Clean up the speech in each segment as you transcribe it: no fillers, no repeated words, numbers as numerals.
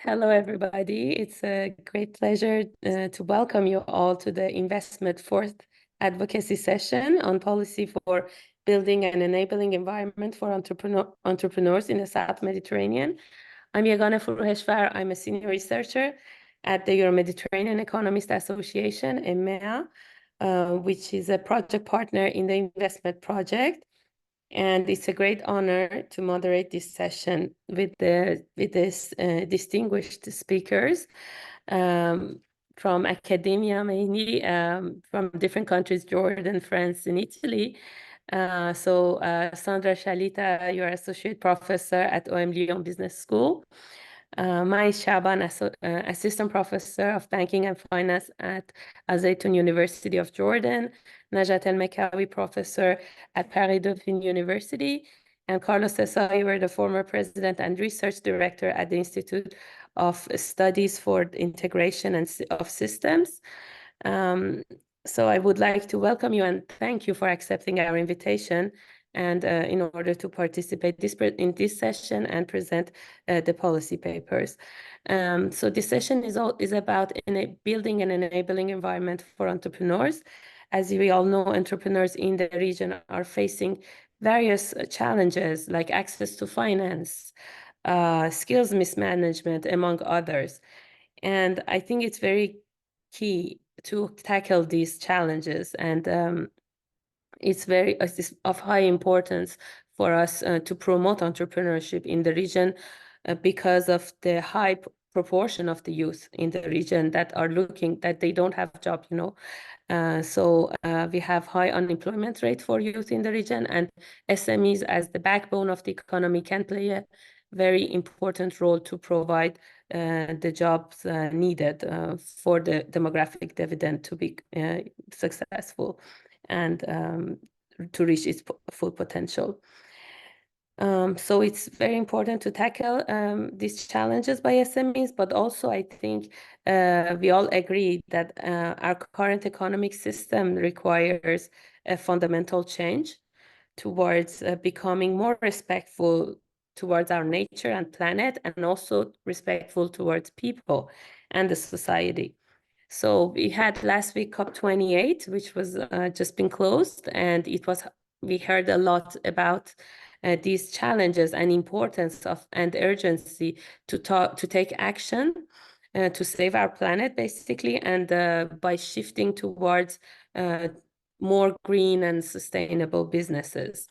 Hello, everybody. It's a great pleasure to welcome you all to the INVESTMED fourth advocacy session on policy for building an enabling environment for entrepreneurs in the South Mediterranean. I'm Yegane Furuheshwar. I'm a senior researcher at the Euro-Mediterranean Economists Association, EMEA, which is a project partner in the INVESTMED project. And it's a great honor to moderate this session with this distinguished speakers from academia, mainly from different countries, Jordan, France, and Italy. Sandra Shalita, you're associate professor at OM Lyon Business School. Mai Shaban, assistant professor of banking and finance at Al-Zaytun University of Jordan. Najat El-Mekawi, professor at Paris Dauphine University. And Carlos Esaiver, the former president and research director at the Institute of Studies for Integration of Systems. So I would like to welcome you and thank you for accepting our invitation and in order to participate in this session and present the policy papers. So this session is about building an enabling environment for entrepreneurs. As we all know, entrepreneurs in the region are facing various challenges like access to finance, skills mismanagement, among others. And I think it's very key to tackle these challenges. And it's of high importance for us to promote entrepreneurship in the region because of the high proportion of the youth in the region that they don't have a job, we have high unemployment rate for youth in the region, and SMEs as the backbone of the economy can play a very important role to provide the jobs needed for the demographic dividend to be successful and to reach its full potential. So it's very important to tackle these challenges by SMEs, but also I think we all agree that our current economic system requires a fundamental change towards becoming more respectful towards our nature and planet, and also respectful towards people and the society. So we had last week COP28, which was just been closed, and we heard a lot about these challenges and importance of and urgency to take action to save our planet, basically, and by shifting towards more green and sustainable businesses.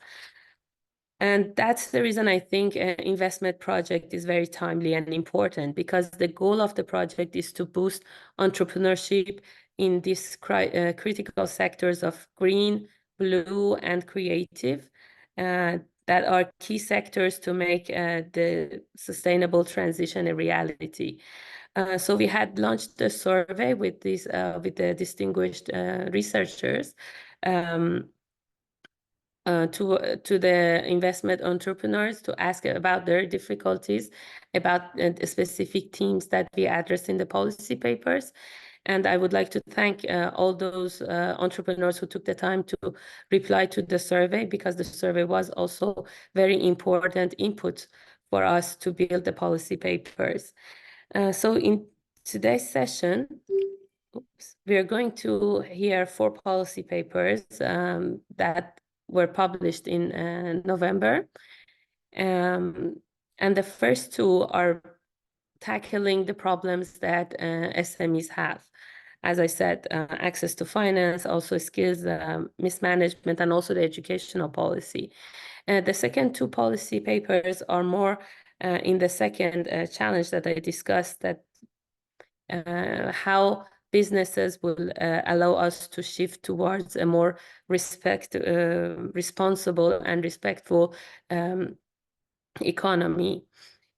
And that's the reason I think INVESTMED project is very timely and important, because the goal of the project is to boost entrepreneurship in these critical sectors of green, blue, and creative that are key sectors to make the sustainable transition a reality. So we had launched a survey with the distinguished researchers to the investment entrepreneurs to ask about their difficulties, about the specific themes that we address in the policy papers. And I would like to thank all those entrepreneurs who took the time to reply to the survey, because the survey was also very important input for us to build the policy papers. So in today's session, we are going to hear 4 policy papers that were published in November. And the first 2 are tackling the problems that SMEs have. As I said, access to finance, also skills mismanagement, and also the educational policy. The second 2 policy papers are more in the second challenge that I discussed, that how businesses will allow us to shift towards a more responsible and respectful economy,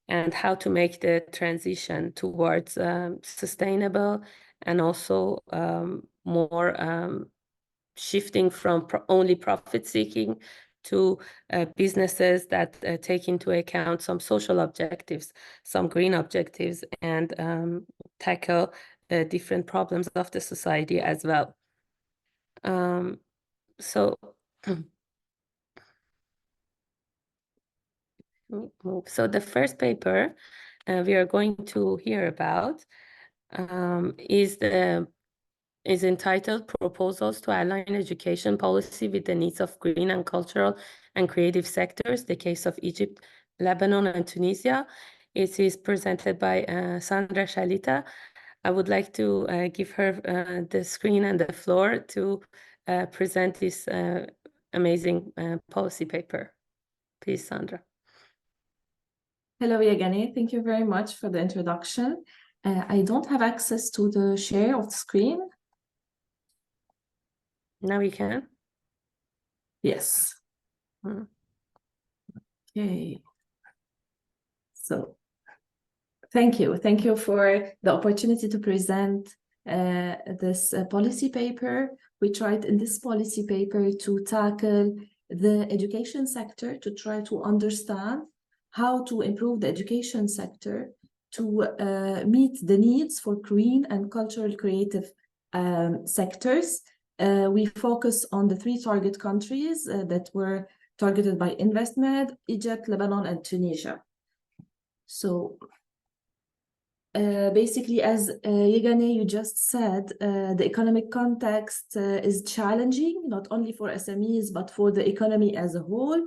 and how to make the transition towards sustainable and also more shifting from only profit seeking to businesses that take into account some social objectives, some green objectives, and tackle different problems of the society as well. So the first paper we are going to hear about is entitled Proposals to Align Education Policy with the Needs of Green and Cultural and Creative Sectors, the case of Egypt, Lebanon, and Tunisia. It is presented by Sandra Shalita. I would like to give her the screen and the floor to present this amazing policy paper. Please, Sandra. Hello, Yegane. Thank you very much for the introduction. I don't have access to the share of the screen. Now we can? Yes. Okay. So, thank you. Thank you for the opportunity to present this policy paper. We tried in this policy paper to tackle the education sector, to try to understand how to improve the education sector to meet the needs for green and cultural creative sectors. We focus on the 3 target countries that were targeted by INVESTMED: Egypt, Lebanon, and Tunisia. So basically, as Yegane, you just said, the economic context is challenging, not only for SMEs, but for the economy as a whole.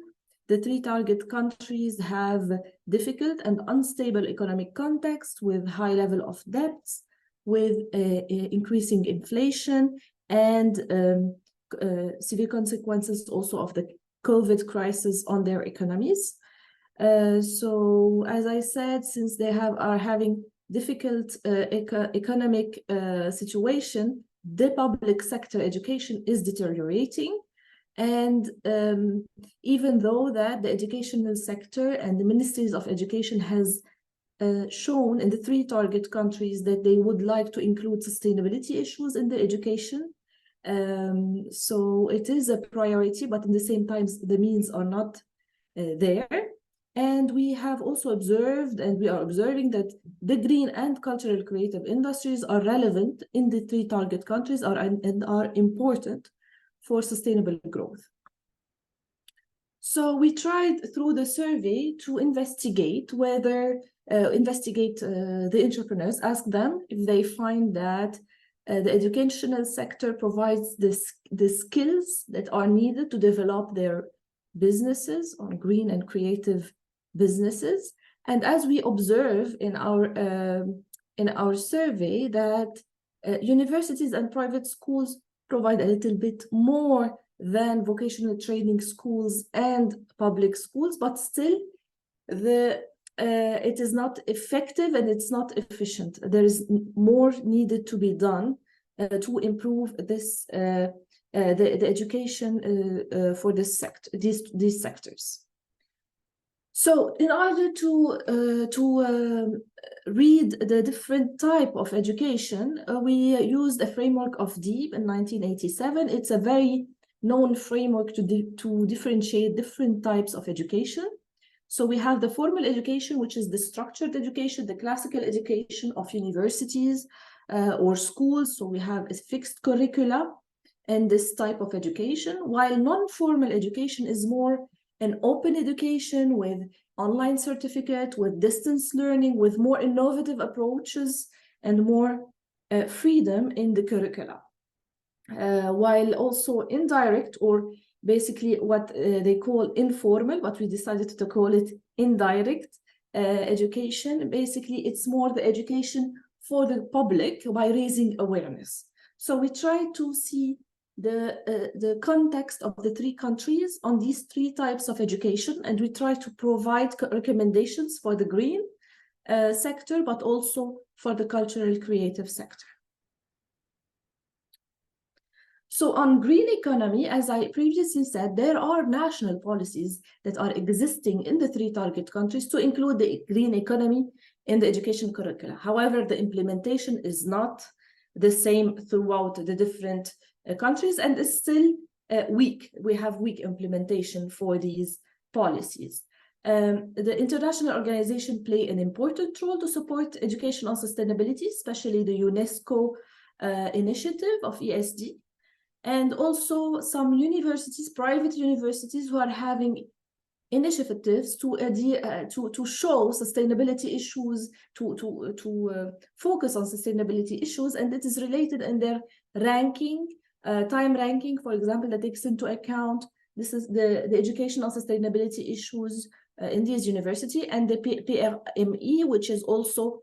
The 3 target countries have difficult and unstable economic context with high level of debts, with increasing inflation, and severe consequences also of the COVID crisis on their economies. So, as I said, since they are having difficult economic situation, the public sector education is deteriorating. And even though that the educational sector and the ministries of education has shown in the 3 target countries that they would like to include sustainability issues in the education. So it is a priority, but in the same time, the means are not there. And we have also observed, and we are observing, that the green and cultural creative industries are relevant in the 3 target countries and are important for sustainable growth. So we tried through the survey to investigate whether, the entrepreneurs, ask them if they find that the educational sector provides the skills that are needed to develop their businesses on green and creative businesses. And as we observe in our survey, that universities and private schools provide a little bit more than vocational training schools and public schools, but still it is not effective and it's not efficient. There is more needed to be done to improve this the education for this sector, these sectors. So in order to read the different type of education, we used a framework of DEEP in 1987. It's a very known framework to differentiate different types of education. So we have the formal education, which is the structured education, the classical education of universities or schools. So we have a fixed curricula and this type of education, while non-formal education is more an open education with online certificate, with distance learning, with more innovative approaches and more freedom in the curricula. While also indirect, or basically what they call informal, but we decided to call it indirect education. Basically, it's more the education for the public by raising awareness. So we try to see the context of the 3 countries on these 3 types of education, and we try to provide recommendations for the green sector, but also for the cultural creative sector. So on green economy, as I previously said, there are national policies that are existing in the 3 target countries to include the green economy in the education curricula. However, the implementation is not the same throughout the different countries, and is still weak. We have weak implementation for these policies. The international organization play an important role to support educational sustainability, especially the UNESCO initiative of ESD. And also some universities, private universities, who are having initiatives to show sustainability issues, to focus on sustainability issues, and it is related in their ranking, time ranking, for example, that takes into account this is the educational sustainability issues in these university, and the PRME, which is also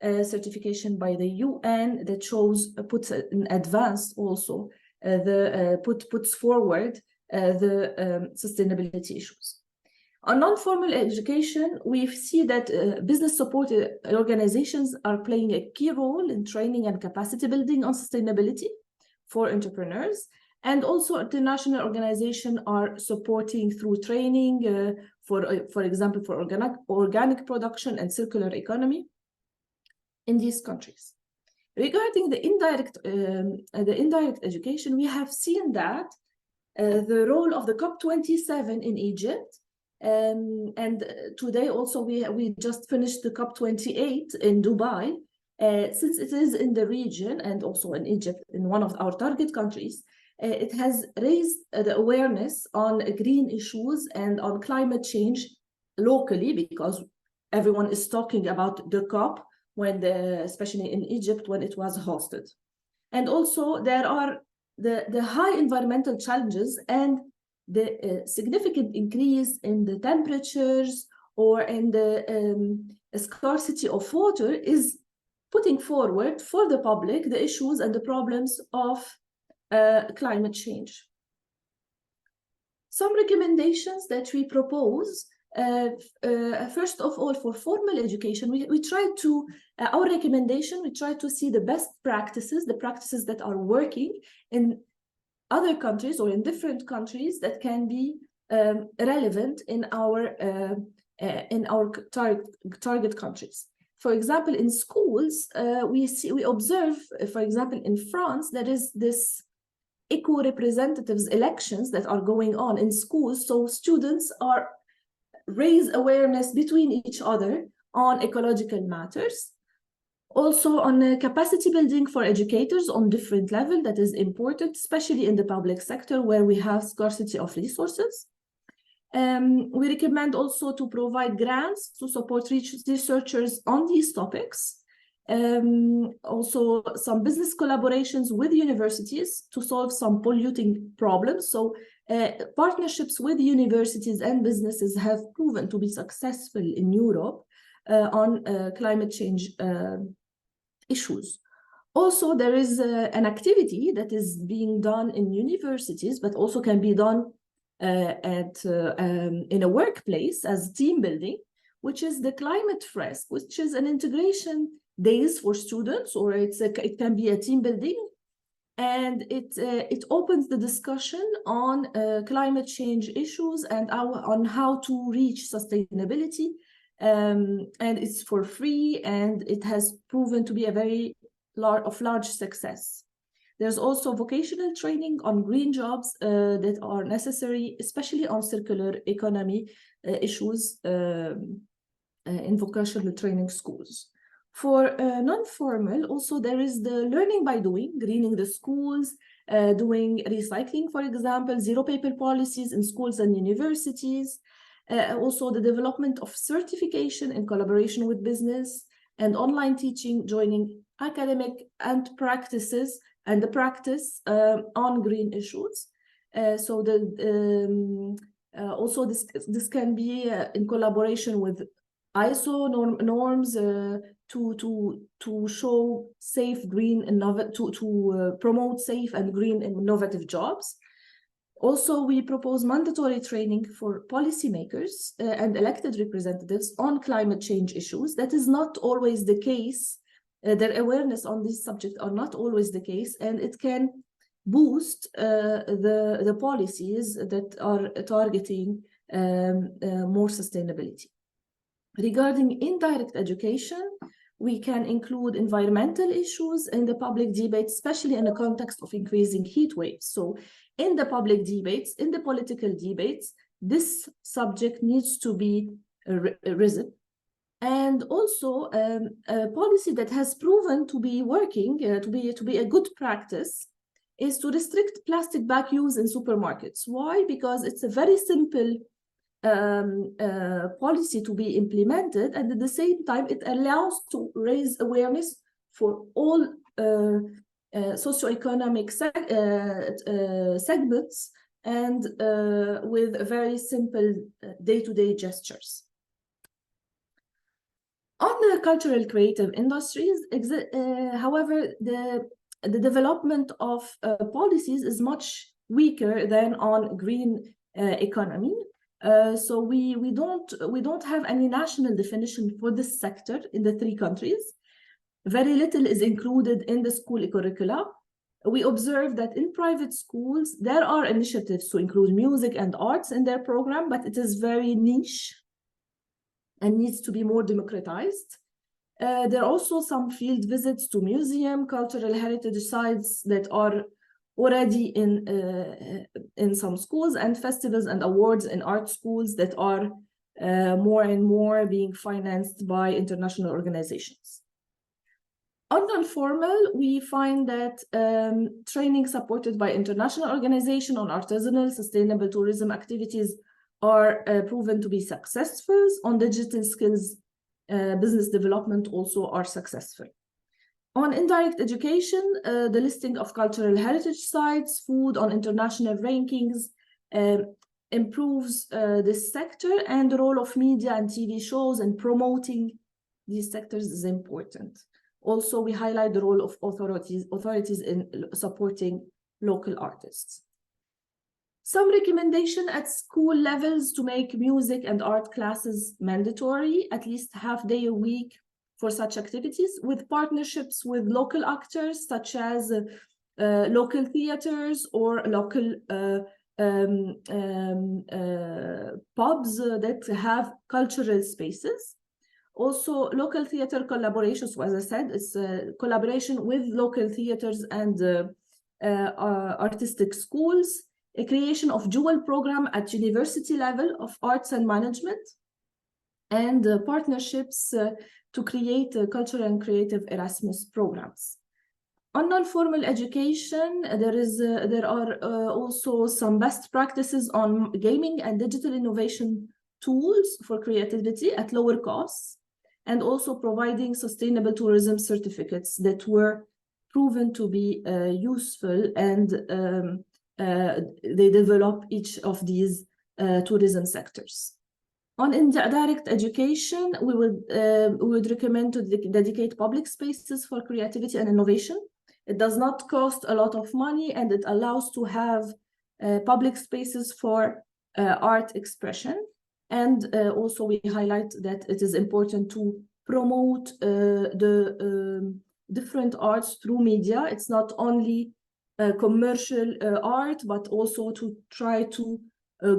a certification by the UN that shows puts in advance also puts forward the sustainability issues. On non-formal education, we see that business support organizations are playing a key role in training and capacity building on sustainability for entrepreneurs. And also international organizations are supporting through training for example, for organic production and circular economy in these countries. Regarding the indirect education, we have seen that the role of the COP27 in Egypt, and today also we just finished the COP28 in Dubai, since it is in the region and also in Egypt, in one of our target countries, it has raised the awareness on green issues and on climate change locally, because everyone is talking about the COP, especially in Egypt when it was hosted. And also there are the high environmental challenges and the significant increase in the temperatures or in the scarcity of water is putting forward for the public the issues and the problems of climate change. Some recommendations that we propose, first of all, for formal education, we try to, our recommendation, we try to see the best practices, the practices that are working in other countries or in different countries that can be relevant in our target countries. For example, in schools, we observe, for example, in France, there is this eco-representatives elections that are going on in schools. So students raise awareness between each other on ecological matters. Also on capacity building for educators on different levels, that is important, especially in the public sector where we have scarcity of resources. We recommend also to provide grants to support researchers on these topics. Also some business collaborations with universities to solve some polluting problems. So partnerships with universities and businesses have proven to be successful in Europe on climate change issues. Also, there is an activity that is being done in universities, but also can be done in a workplace as team building, which is the climate fresk, which is an integration days for students, or it can be a team building, and it opens the discussion on climate change issues and on how to reach sustainability, and it's for free, and it has proven to be a very large success. There's also vocational training on green jobs that are necessary, especially on circular economy issues in vocational training schools. For non-formal, also there is the learning by doing, greening the schools, doing recycling, for example, zero paper policies in schools and universities, also the development of certification in collaboration with business, and online teaching, joining academic and practices and the practice on green issues. So also this can be in collaboration with ISO norms to show safe, green, to promote safe and green innovative jobs. Also, we propose mandatory training for policymakers and elected representatives on climate change issues. That is not always the case. Their awareness on this subject are not always the case, and it can boost the policies that are targeting more sustainability. Regarding indirect education, we can include environmental issues in the public debate, especially in the context of increasing heat waves. So in the public debates, in the political debates, this subject needs to be risen. And also a policy that has proven to be working, to be a good practice, is to restrict plastic bag use in supermarkets. Why? Because it's a very simple policy to be implemented, and at the same time it allows to raise awareness for all socioeconomic segments, and with very simple day-to-day gestures. On the cultural creative industries, however, the development of policies is much weaker than on green economy. So we don't have any national definition for this sector in the three countries. Very little is included in the school curricula. We observe that in private schools, there are initiatives to include music and arts in their program, but it is very niche and needs to be more democratized. There are also some field visits to museum, cultural heritage sites that are already in some schools, and festivals and awards in art schools that are more and more being financed by international organizations. On non-formal, we find that training supported by international organizations on artisanal, sustainable tourism activities are proven to be successful. On digital skills, business development also are successful. On indirect education, the listing of cultural heritage sites, food on international rankings improves this sector, and the role of media and TV shows in promoting these sectors is important. Also, we highlight the role of authorities in supporting local artists. Some recommendation at school levels to make music and art classes mandatory, at least half day a week for such activities, with partnerships with local actors such as local theaters or local pubs that have cultural spaces. Also, local theater collaborations, so as I said, it's a collaboration with local theaters and artistic schools, a creation of dual program at university level of arts and management, and partnerships to create cultural and creative Erasmus programs. On non-formal education, there are also some best practices on gaming and digital innovation tools for creativity at lower costs, and also providing sustainable tourism certificates that were proven to be useful, and they develop each of these tourism sectors. On indirect education, we would recommend to dedicate public spaces for creativity and innovation. It does not cost a lot of money, and it allows to have public spaces for art expression. And also we highlight that it is important to promote the different arts through media. It's not only commercial art, but also to try to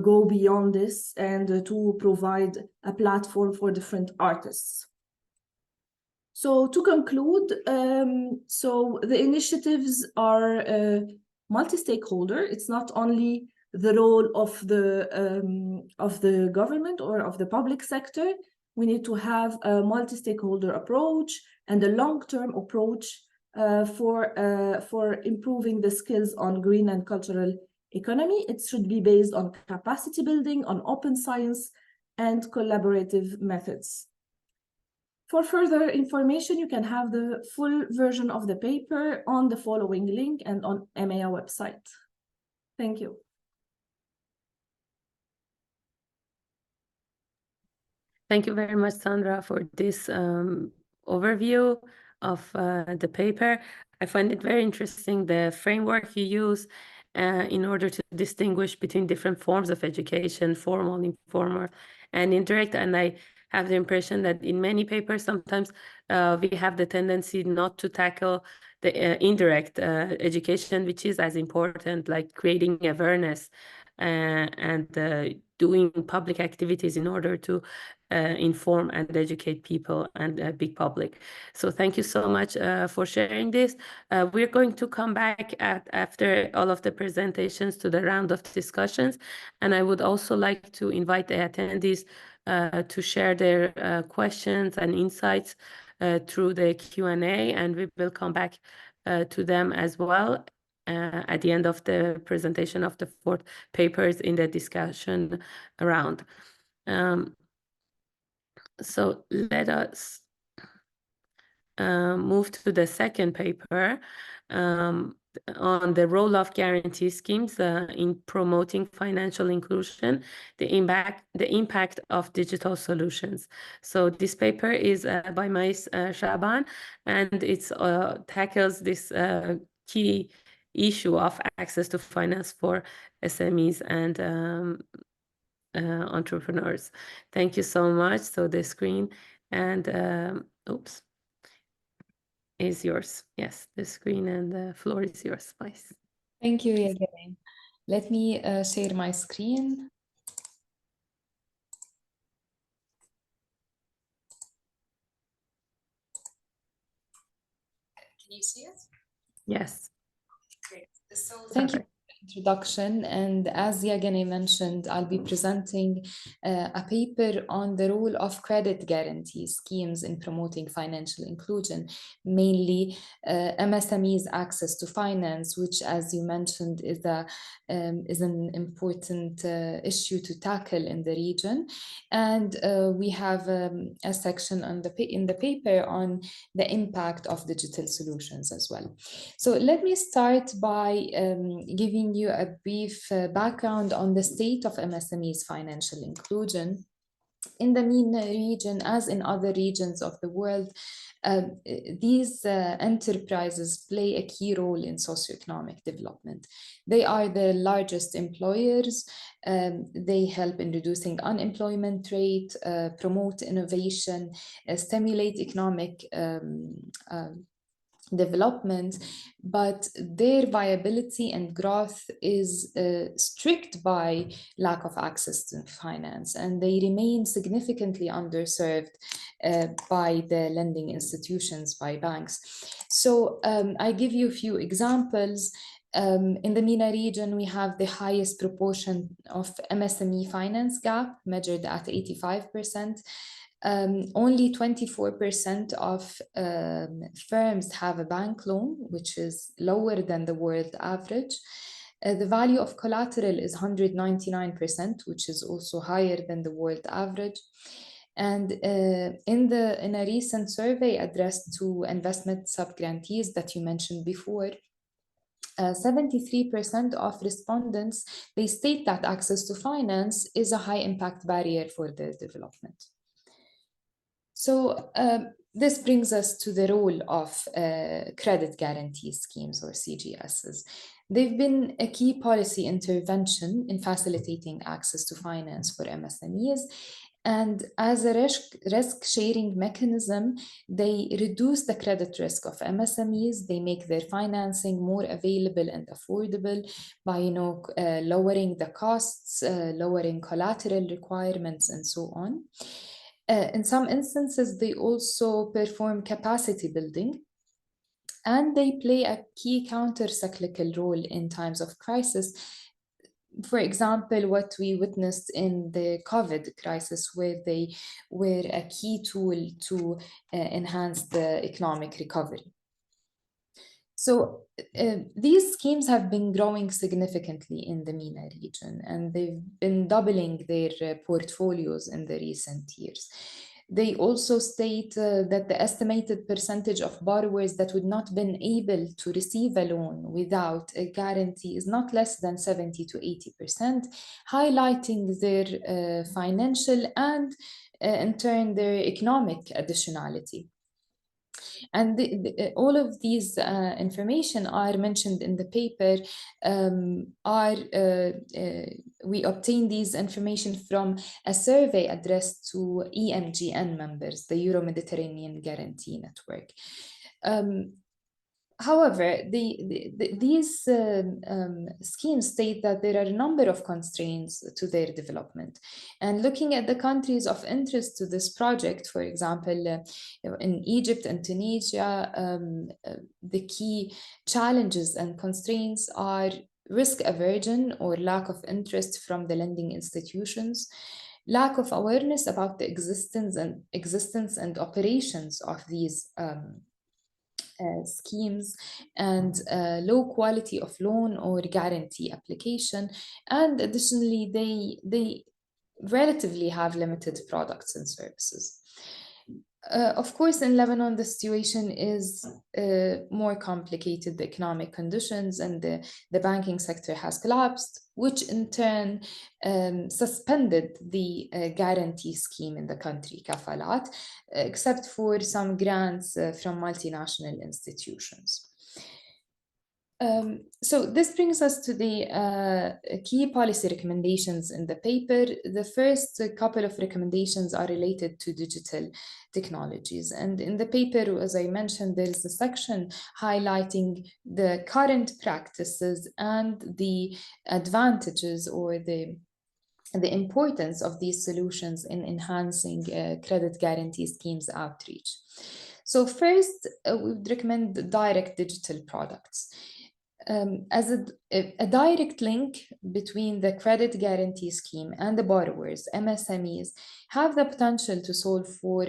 go beyond this and to provide a platform for different artists. So to conclude, so the initiatives are multi-stakeholder. It's not only the role of the government or of the public sector. We need to have a multi-stakeholder approach and a long-term approach for improving the skills on green and cultural economy. It should be based on capacity building, on open science, and collaborative methods. For further information, you can have the full version of the paper on the following link and on EMEA website. Thank you. Thank you very much, Sandra, for this overview of the paper. I find it very interesting, the framework you use in order to distinguish between different forms of education, formal, informal, and indirect. And I have the impression that in many papers, sometimes we have the tendency not to tackle the indirect education, which is as important, like creating awareness and doing public activities in order to inform and educate people and big public. So thank you so much for sharing this. We're going to come back after all of the presentations to the round of discussions. And I would also like to invite the attendees to share their questions and insights through the Q&A, and we will come back to them as well at the end of the presentation of the 4 papers in the discussion round. So let us move to the second paper on the role of guarantee schemes in promoting financial inclusion, the impact of digital solutions. So this paper is by Mais Shaban, and it tackles this key issue of access to finance for SMEs and entrepreneurs. Thank you so much. So the screen and oops, is yours. Yes, the screen and the floor is yours, please. Thank you, Yagane. Let me share my screen. Can you see it? Yes. Great. So thank you for the introduction. And as Yagane mentioned, I'll be presenting a paper on the role of credit guarantee schemes in promoting financial inclusion, mainly MSMEs access to finance, which, as you mentioned, is an important issue to tackle in the region. And we have a section on in the paper on the impact of digital solutions as well. So let me start by giving you a brief background on the state of MSMEs financial inclusion. In the MENA region, as in other regions of the world, these enterprises play a key role in socioeconomic development. They are the largest employers. They help in reducing unemployment rate, promote innovation, stimulate economic development, but their viability and growth is strict by lack of access to finance, and they remain significantly underserved by the lending institutions, by banks. So I give you a few examples. In the MENA region, we have the highest proportion of MSME finance gap, measured at 85%. Only 24% of firms have a bank loan, which is lower than the world average. The value of collateral is 199%, which is also higher than the world average. And in a recent survey addressed to investment sub-grantees that you mentioned before, 73% of respondents, they state that access to finance is a high impact barrier for their development. So this brings us to the role of credit guarantee schemes, or CGSs. They've been a key policy intervention in facilitating access to finance for MSMEs. And as a risk-sharing mechanism, they reduce the credit risk of MSMEs. They make their financing more available and affordable by lowering the costs, lowering collateral requirements, and so on. In some instances, they also perform capacity building, and they play a key counter-cyclical role in times of crisis. For example, what we witnessed in the COVID crisis, where they were a key tool to enhance the economic recovery. So these schemes have been growing significantly in the MENA region, and they've been doubling their portfolios in the recent years. They also state that the estimated percentage of borrowers that would not been able to receive a loan without a guarantee is not less than 70 to 80%, highlighting their financial and in turn their economic additionality. And all of these information are mentioned in the paper. We obtain these information from a survey addressed to EMGN members, the Euro-Mediterranean Guarantee Network. However, these schemes state that there are a number of constraints to their development. And looking at the countries of interest to this project, for example, in Egypt and Tunisia, the key challenges and constraints are risk aversion or lack of interest from the lending institutions, lack of awareness about the existence and operations of these schemes, and low quality of loan or guarantee application. And additionally, they relatively have limited products and services. Of course, in Lebanon, the situation is more complicated. The economic conditions and the banking sector has collapsed, which in turn suspended the guarantee scheme in the country, kafalat, except for some grants from multinational institutions. So this brings us to the key policy recommendations in the paper. The first couple of recommendations are related to digital technologies. And in the paper, as I mentioned, there is a section highlighting the current practices and the advantages or the importance of these solutions in enhancing credit guarantee schemes outreach. So first, we would recommend direct digital products. As a direct link between the credit guarantee scheme and the borrowers, MSMEs, have the potential to solve for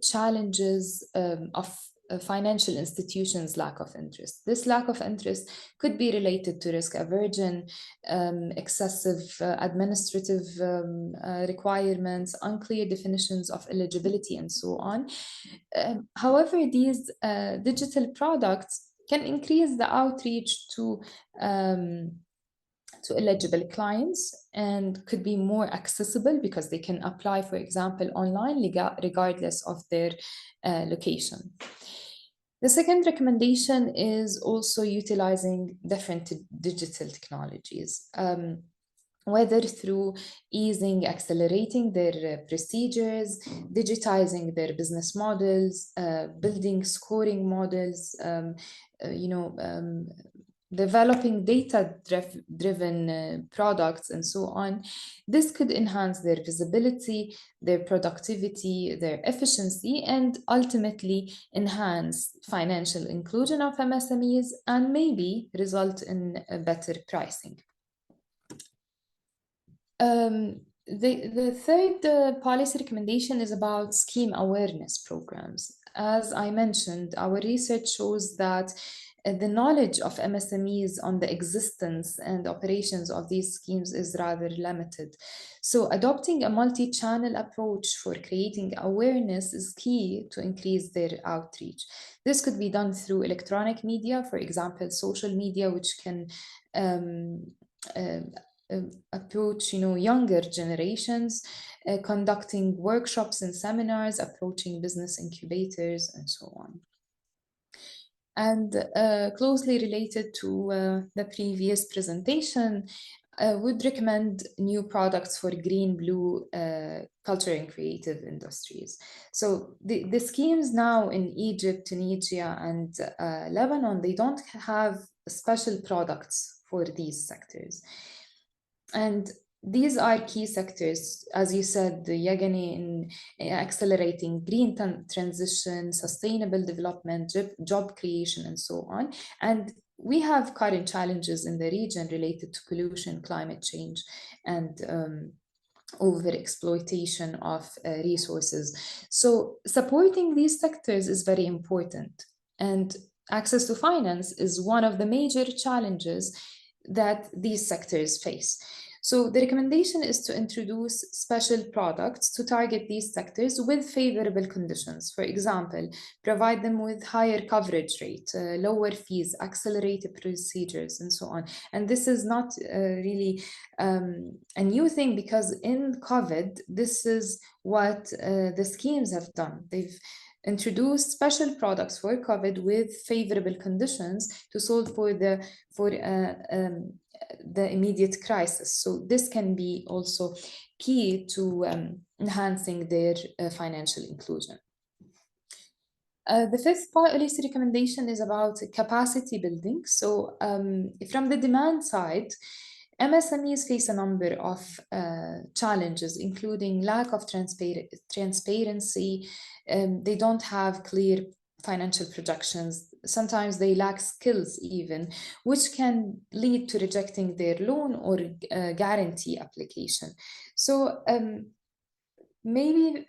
challenges of financial institutions' lack of interest. This lack of interest could be related to risk aversion, excessive administrative requirements, unclear definitions of eligibility, and so on. However, these digital products can increase the outreach to eligible clients and could be more accessible because they can apply, for example, online regardless of their location. The second recommendation is also utilizing different digital technologies, whether through accelerating their procedures, digitizing their business models, building scoring models, developing data-driven products, and so on. This could enhance their visibility, their productivity, their efficiency, and ultimately enhance financial inclusion of MSMEs and maybe result in a better pricing. The third policy recommendation is about scheme awareness programs. As I mentioned, our research shows that the knowledge of MSMEs on the existence and operations of these schemes is rather limited. So adopting a multi-channel approach for creating awareness is key to increase their outreach. This could be done through electronic media, for example, social media, which can approach younger generations, conducting workshops and seminars, approaching business incubators, and so on. And closely related to the previous presentation, I would recommend new products for green, blue, culture and creative industries. So the schemes now in Egypt, Tunisia, and Lebanon, they don't have special products for these sectors. And these are key sectors, as you said, the Yagani in accelerating green transition, sustainable development, job creation, and so on. And we have current challenges in the region related to pollution, climate change, and overexploitation of resources. So supporting these sectors is very important. And access to finance is one of the major challenges that these sectors face. So the recommendation is to introduce special products to target these sectors with favorable conditions. For example, provide them with higher coverage rate, lower fees, accelerated procedures, and so on. And this is not really a new thing, because in COVID, this is what the schemes have done. They've introduced special products for COVID with favorable conditions to solve for the immediate crisis. So this can be also key to enhancing their financial inclusion. The fifth policy recommendation is about capacity building. So from the demand side, MSMEs face a number of challenges, including lack of transparency. They don't have clear financial projections. Sometimes they lack skills even, which can lead to rejecting their loan or guarantee application. So maybe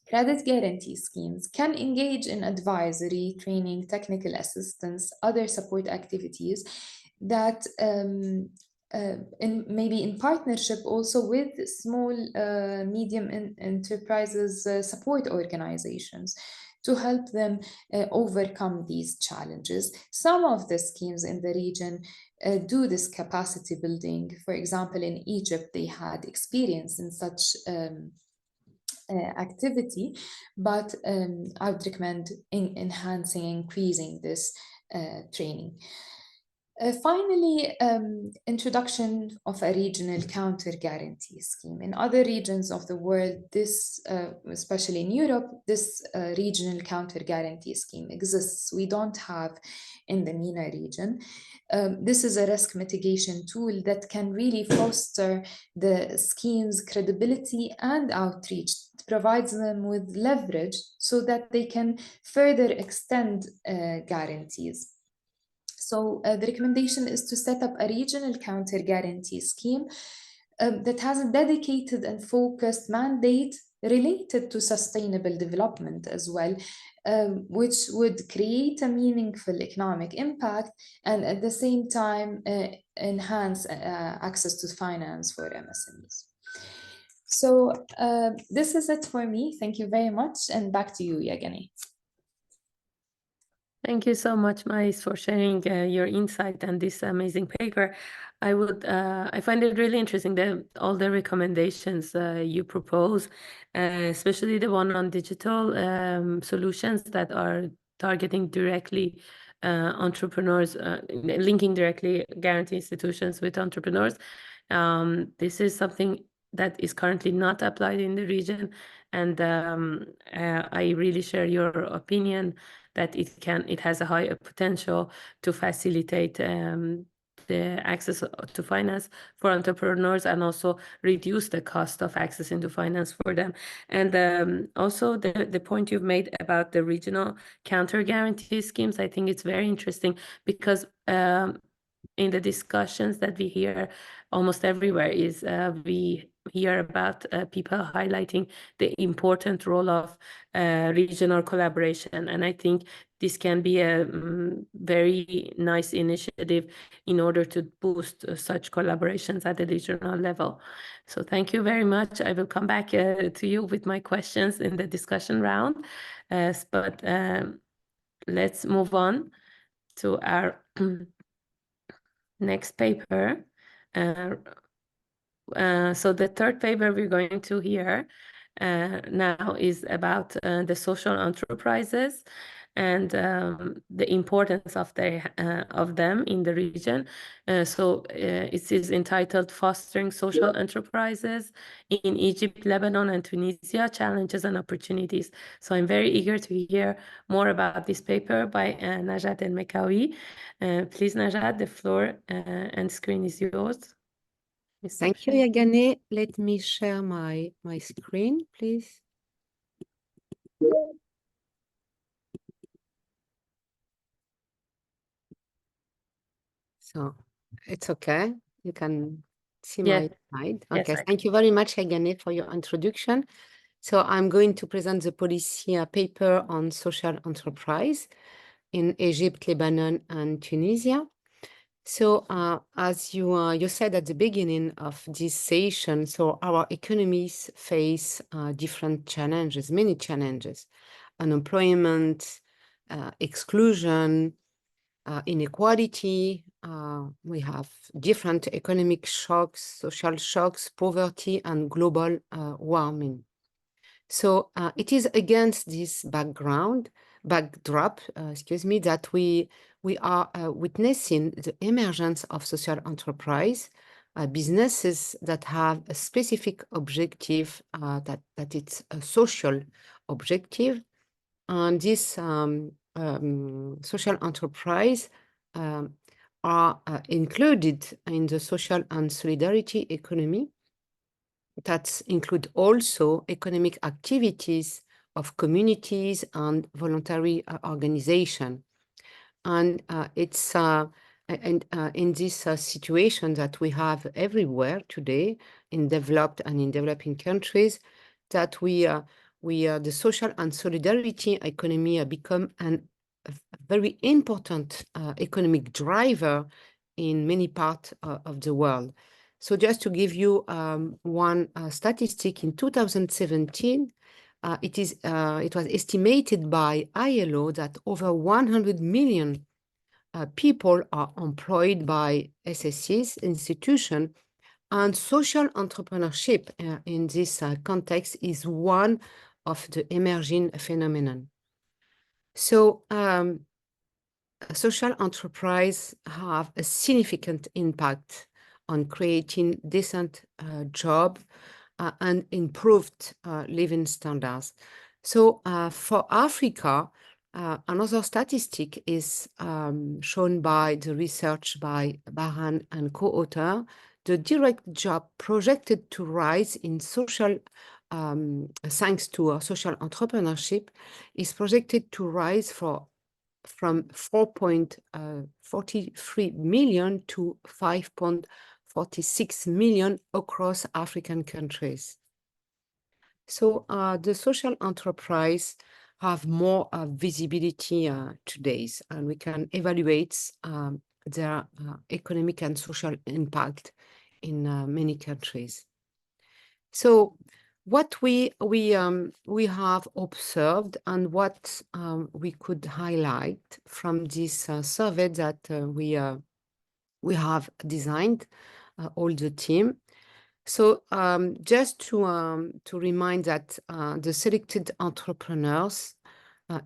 credit guarantee schemes can engage in advisory, training, technical assistance, other support activities that maybe in partnership also with small, medium enterprises support organizations to help them overcome these challenges. Some of the schemes in the region do this capacity building. For example, in Egypt, they had experience in such activity, but I would recommend enhancing, increasing this training. Finally, introduction of a regional counter guarantee scheme. In other regions of the world, this, especially in Europe, this regional counter guarantee scheme exists. We don't have in the MENA region. This is a risk mitigation tool that can really foster the scheme's credibility and outreach. It provides them with leverage so that they can further extend guarantees. So the recommendation is to set up a regional counter guarantee scheme that has a dedicated and focused mandate related to sustainable development as well, which would create a meaningful economic impact and at the same time enhance access to finance for MSMEs. So this is it for me. Thank you very much. And back to you, Yagane. Thank you so much, Mais, for sharing your insight and this amazing paper. I find it really interesting that all the recommendations you propose, especially the one on digital solutions that are targeting directly entrepreneurs, linking directly guarantee institutions with entrepreneurs. This is something that is currently not applied in the region, and I really share your opinion that it has a high potential to facilitate the access to finance for entrepreneurs and also reduce the cost of access into finance for them. And also the point you've made about the regional counter guarantee schemes, I think it's very interesting because in the discussions that we hear almost everywhere is we hear about people highlighting the important role of regional collaboration. And I think this can be a very nice initiative in order to boost such collaborations at the regional level. So thank you very much. I will come back to you with my questions in the discussion round. But let's move on to our next paper. So the third paper we're going to hear now is about the social enterprises and the importance of them in the region. So it is entitled Fostering Social Enterprises in Egypt, Lebanon, and Tunisia, Challenges and Opportunities. So I'm very eager to hear more about this paper by Najat El-Mekawi. Please, Najat, the floor and screen is yours. Thank you, Yagane. Let me share my screen, please. So it's okay. You can see my slide. Okay, yes, thank you very much, Yagane, for your introduction. So I'm going to present the policy paper on social enterprise in Egypt, Lebanon, and Tunisia. So as you said at the beginning of this session, so our economies face different challenges, many challenges: unemployment, exclusion, inequality. We have different economic shocks, social shocks, poverty, and global warming. So it is against this backdrop, that we are witnessing the emergence of social enterprise, businesses that have a specific objective, that it's a social objective. And this social enterprise are included in the social and solidarity economy. That include also economic activities of communities and voluntary organization. And it's in this situation that we have everywhere today in developed and in developing countries, that the social and solidarity economy become a very important economic driver in many parts of the world. So just to give you one statistic, in 2017, it was estimated by ILO that over 100 million people are employed by SSC's institution, and social entrepreneurship in this context is one of the emerging phenomenon. So social enterprise have a significant impact on creating decent job and improved living standards. So for Africa, another statistic is shown by the research by Baran and co-author. The direct job projected to rise in social, thanks to social entrepreneurship, is projected to rise from 4.43 million to 5.46 million across African countries. So the social enterprise have more visibility today, and we can evaluate their economic and social impact in many countries. So what we have observed and what we could highlight from this survey that we have designed, all the team. So just to remind that the selected entrepreneurs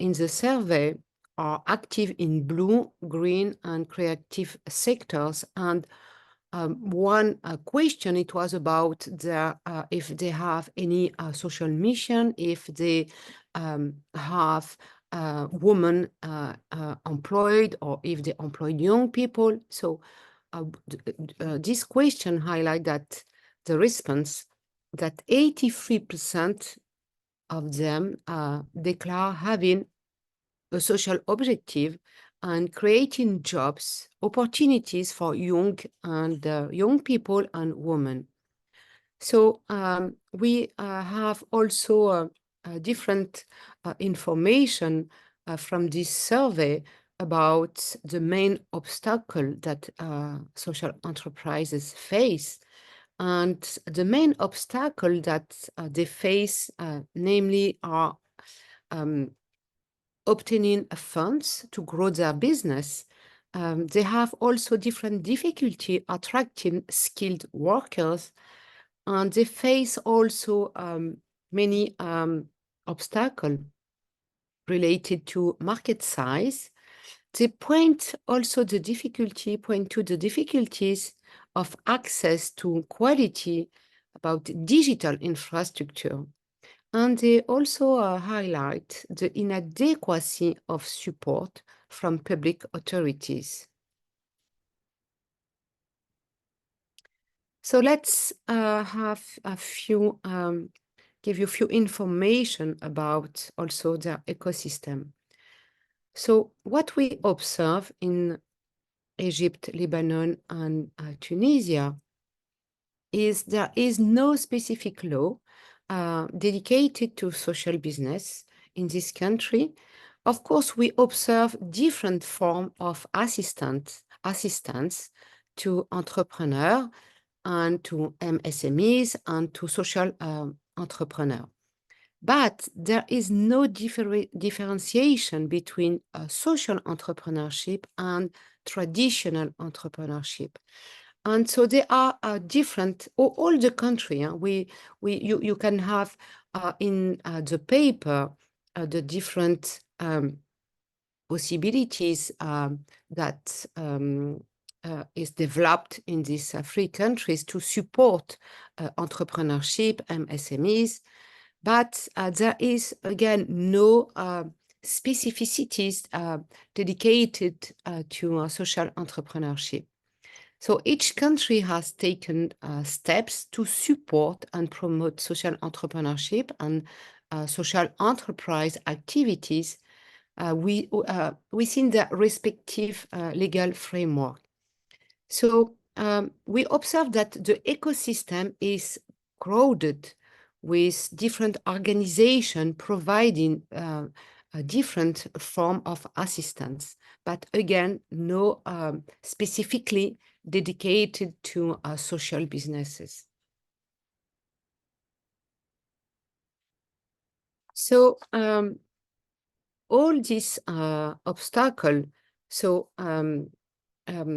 in the survey are active in blue, green, and creative sectors. And one question, it was about their, if they have any social mission, if they have women employed, or if they employ young people. So this question highlight that the response that 83% of them declare having a social objective and creating jobs, opportunities for young people and women. So we have also different information from this survey about the main obstacle that social enterprises face. And the main obstacle that they face, namely, are obtaining funds to grow their business. They have also different difficulty attracting skilled workers, and they face also many obstacles related to market size. They point to the difficulties of access to quality about digital infrastructure. And they also highlight the inadequacy of support from public authorities. So let's have a few, give you a few information about also their ecosystem. So what we observe in Egypt, Lebanon, and Tunisia is there is no specific law dedicated to social business in this country. Of course, we observe different forms of assistance to entrepreneurs and to MSMEs and to social entrepreneurs. But there is no differentiation between social entrepreneurship and traditional entrepreneurship. And so they are different, all the country. You can have in the paper the different possibilities that is developed in these three countries to support entrepreneurship, MSMEs. But there is, again, no specificities dedicated to social entrepreneurship. So each country has taken steps to support and promote social entrepreneurship and social enterprise activities within their respective legal framework. So we observe that the ecosystem is crowded with different organizations providing a different form of assistance, but again, no specifically dedicated to social businesses. So all these obstacles,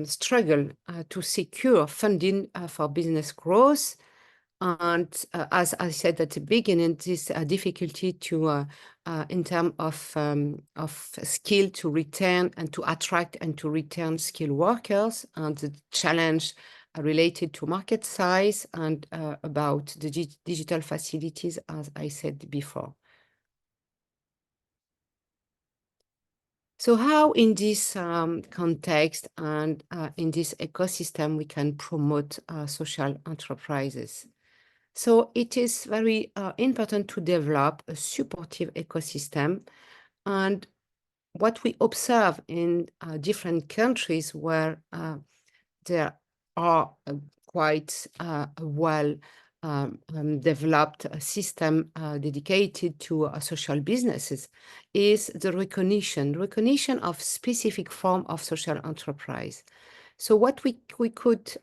struggle to secure funding for business growth. And as I said at the beginning, this difficulty to, in terms of skill to retain and to attract and to retain skilled workers, and the challenge related to market size and about the digital facilities, as I said before. So how in this context and in this ecosystem we can promote social enterprises? So it is very important to develop a supportive ecosystem. And what we observe in different countries where there are quite well developed system dedicated to social businesses is the recognition of specific form of social enterprise. So what we could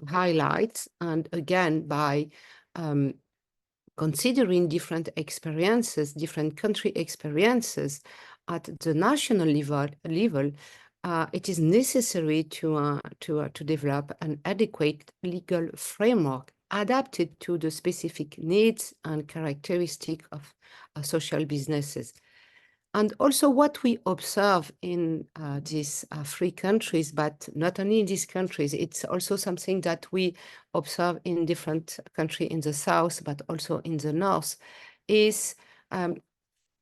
highlight, and again by considering different experiences, different country experiences at the national level, it is necessary to develop an adequate legal framework adapted to the specific needs and characteristics of social businesses. And also what we observe in these three countries, but not only in these countries, it's also something that we observe in different countries in the south, but also in the north, is, and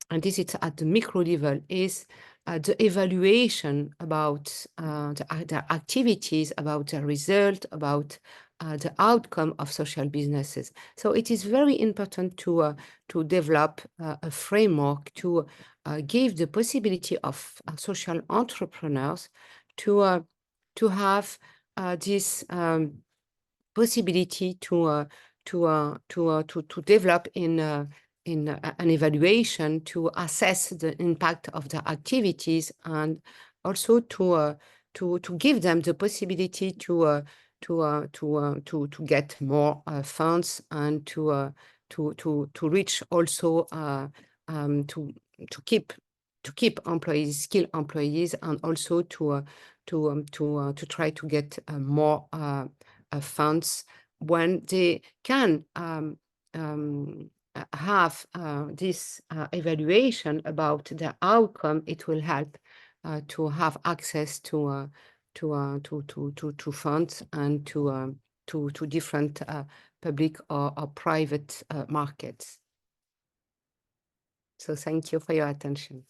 this is at the micro level, is the evaluation about the activities, about the result, about the outcome of social businesses. So it is very important to develop a framework to give the possibility of social entrepreneurs to have this possibility to develop in an evaluation to assess the impact of the activities, and also to give them the possibility to get more funds, and to reach also to keep employees, skilled employees, and also to try to get more funds when they can have this evaluation about the outcome. It will help to have access to funds and to different public or private markets. So thank you for your attention.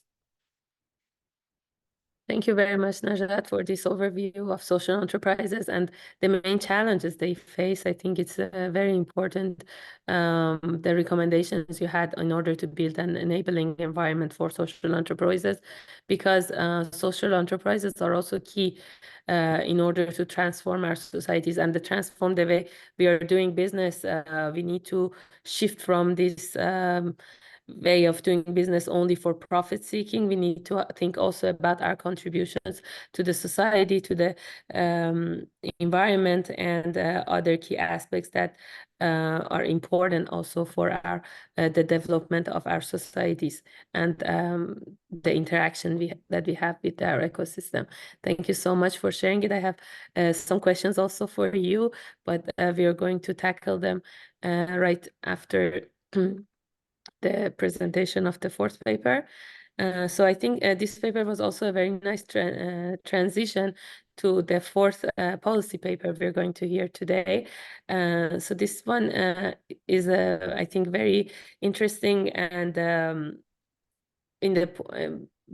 Thank you very much, Najat, for this overview of social enterprises and the main challenges they face. I think it's very important, the recommendations you had in order to build an enabling environment for social enterprises, because social enterprises are also key in order to transform our societies and to transform the way we are doing business. We need to shift from this way of doing business only for profit seeking. We need to think also about our contributions to the society, to the environment, and other key aspects that are important also for our the development of our societies and the interaction that we have with our ecosystem. Thank you so much for sharing it. I have some questions also for you, but we are going to tackle them right after the presentation of the fourth paper. So I think this paper was also a very nice transition to the fourth policy paper we're going to hear today. So this one is, I think, very interesting, and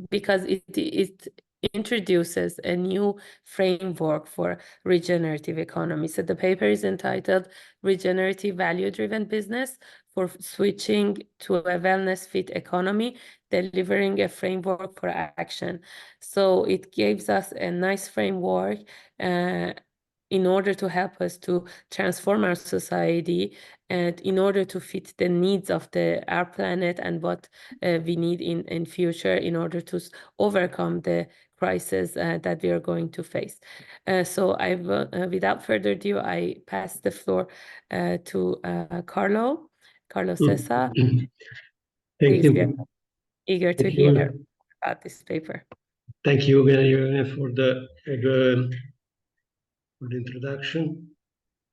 because it introduces a new framework for regenerative economy. So the paper is entitled Regenerative Value-Driven Business for Switching to a Wellness-Fit Economy, Delivering a Framework for Action. So it gives us a nice framework in order to help us to transform our society and in order to fit the needs of our planet and what we need in future in order to overcome the crisis that we are going to face. So without further ado, I pass the floor to Carlo Sessa. Thank Please, we are you. eager to Thank hear you. about this paper. Thank you for the introduction.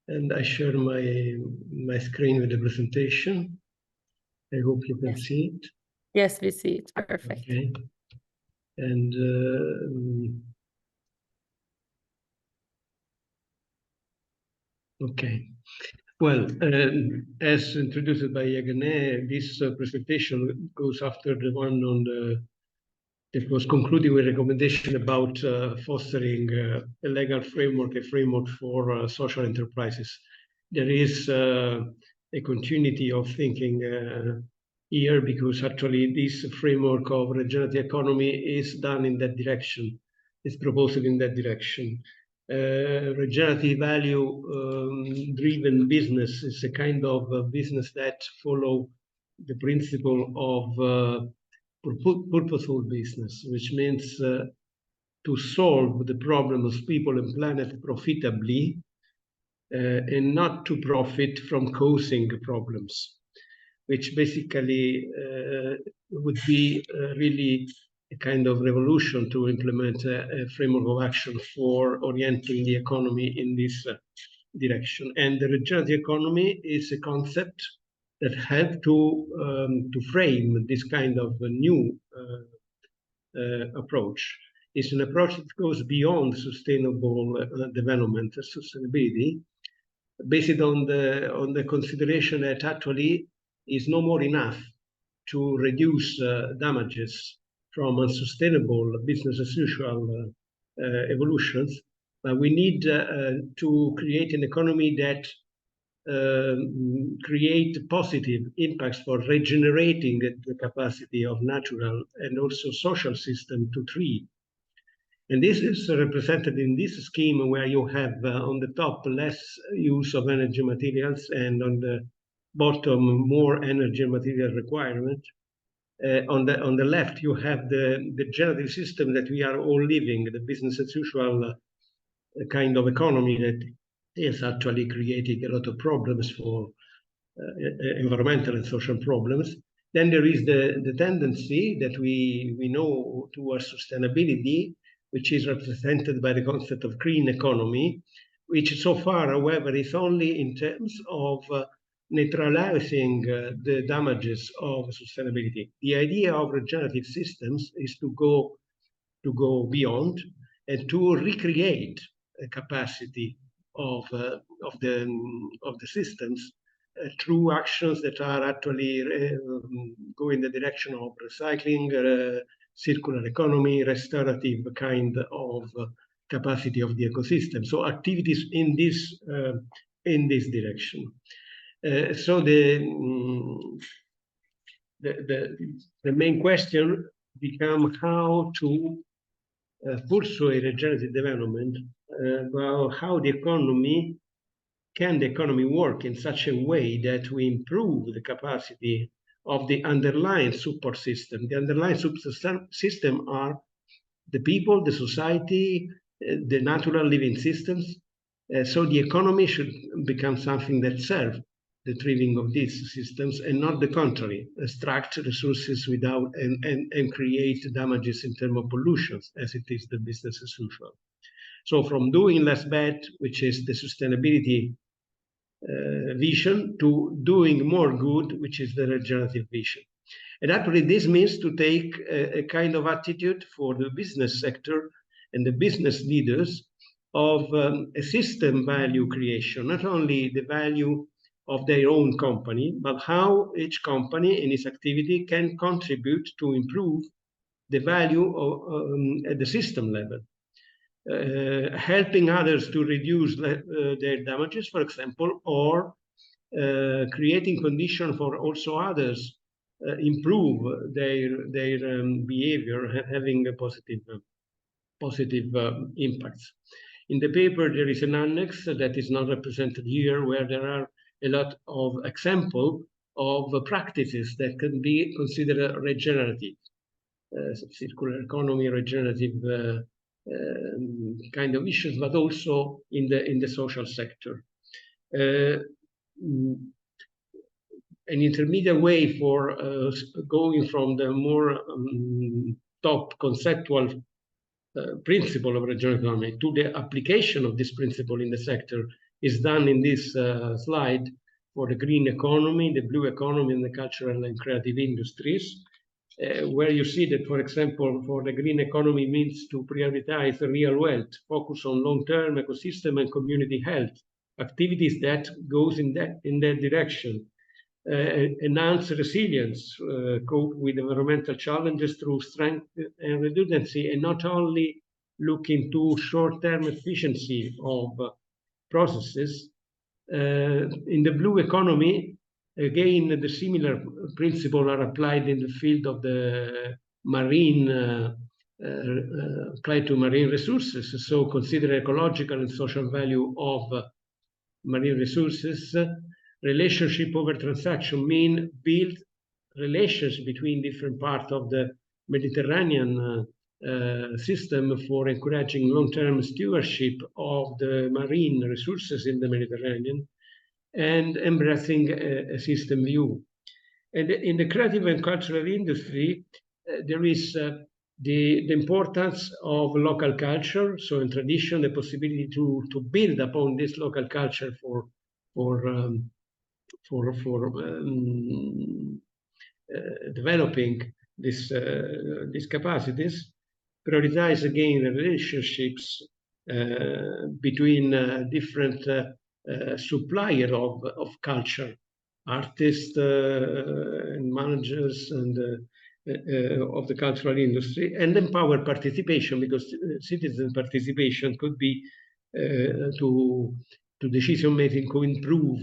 And I share my screen with the presentation. I hope you can see it. Yes, we see it. Perfect. Okay. And okay. Well, as introduced by Yagane, this presentation goes after the one on that was concluding with recommendation about fostering a legal framework, a framework for social enterprises. There is a continuity of thinking here, because actually this framework of regenerative economy is done in that direction, is proposed in that direction. Regenerative value driven business is a kind of business that follow the principle of purposeful business, which means to solve the problem of people and planet profitably and not to profit from causing problems, which basically would be really a kind of revolution to implement a framework of action for orienting the economy in this direction. And the regenerative economy is a concept that help to frame this kind of a new approach. It's an approach that goes beyond sustainable development and sustainability, based on the consideration that actually is no more enough to reduce damages from unsustainable business as usual evolutions, but we need to create an economy that create positive impacts for regenerating the capacity of natural and also social system to thrive. And this is represented in this scheme where you have on the top less use of energy materials and on the bottom more energy and material requirement. On the left you have the generative system that we are all living, the business as usual kind of economy that is actually creating a lot of problems for environmental and social problems. Then there is the tendency that we know towards sustainability, which is represented by the concept of green economy, which so far, however, is only in terms of neutralizing the damages of sustainability. The idea of regenerative systems is to go beyond and to recreate a capacity of the systems through actions that are actually go in the direction of recycling, circular economy, restorative kind of capacity of the ecosystem. So activities in this direction. So the main question becomes how to pursue a regenerative development, about how the economy work in such a way that we improve the capacity of the underlying support system. The underlying support system are the people, the society, the natural living systems. So the economy should become something that serves the thriving of these systems and not the contrary, extract resources without and create damages in terms of pollutions, as it is the business as usual. So from doing less bad, which is the sustainability vision, to doing more good, which is the regenerative vision. And actually this means to take a kind of attitude for the business sector and the business leaders of a system value creation, not only the value of their own company, but how each company in its activity can contribute to improve the value at the system level. Helping others to reduce their damages, for example, or creating conditions for also others improve their behavior, having a positive impacts. In the paper, there is an annex that is not represented here, where there are a lot of examples of practices that can be considered regenerative, circular economy, regenerative kind of issues, but also in the social sector. An intermediate way for going from the more top conceptual principle of regional economy to the application of this principle in the sector is done in this slide for the green economy, the blue economy, and the cultural and creative industries, where you see that, for example, for the green economy means to prioritize real wealth, focus on long-term ecosystem and community health, activities that goes in that direction. Enhance resilience, cope with environmental challenges through strength and redundancy, and not only look into short-term efficiency of processes. In the blue economy, again, the similar principles are applied in the field of the marine, applied to marine resources. So consider ecological and social value of marine resources. Relationship over transaction mean build relations between different parts of the Mediterranean system for encouraging long-term stewardship of the marine resources in the Mediterranean, and embracing a system view. And in the creative and cultural industry, there is the importance of local culture, so in tradition, the possibility to build upon this local culture for developing these capacities. Prioritize again the relationships between different suppliers of culture, artists and managers and of the cultural industry, and empower participation, because citizen participation could be to decision making, to improve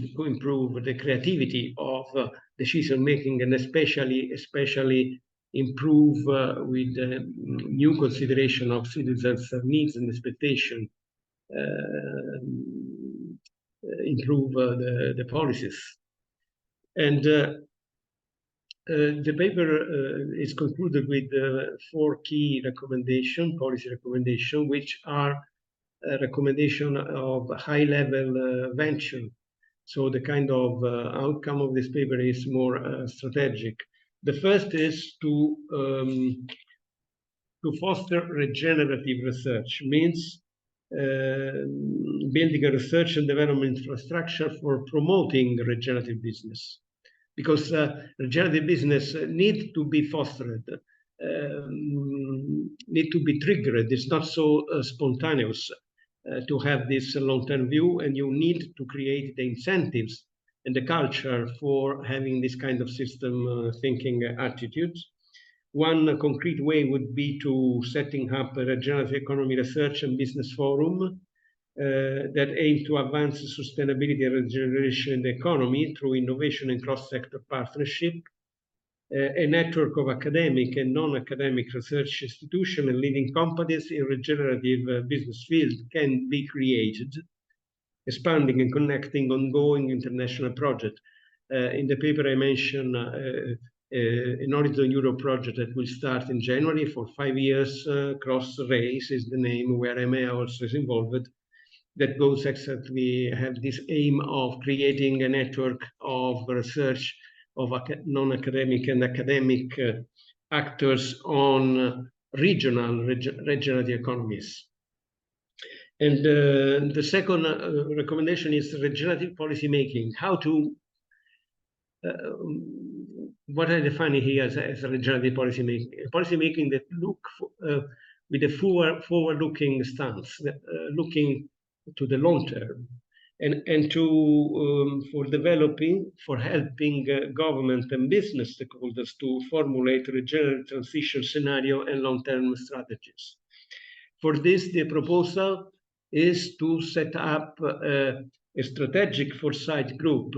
the creativity of decision making, and especially improve with new consideration of citizens' needs and expectation, improve the policies. And the paper is concluded with 4 key recommendations, policy recommendations, which are a recommendation of high-level venture. So the kind of outcome of this paper is more strategic. The first is to foster regenerative research, means building a research and development infrastructure for promoting regenerative business. Because regenerative business need to be fostered, need to be triggered. It's not so spontaneous to have this long-term view, and you need to create the incentives and the culture for having this kind of system thinking attitudes. One concrete way would be to setting up a regenerative economy research and business forum that aim to advance sustainability and regeneration in the economy through innovation and cross-sector partnership. A network of academic and non-academic research institutions and leading companies in regenerative business field can be created, expanding and connecting ongoing international projects. In the paper I mentioned an Horizon Europe project that will start in January for 5 years. Cross Race is the name, where EMEA also is involved, that goes exactly, have this aim of creating a network of research of non-academic and academic actors on regional regenerative economies. And the second recommendation is regenerative policy making. How to, what I define here as regenerative policy making? Policy making that look for, with a forward-looking stance, looking to the long term, and to for helping government and business stakeholders to formulate regenerative transition scenario and long-term strategies. For this, the proposal is to set up a strategic foresight group.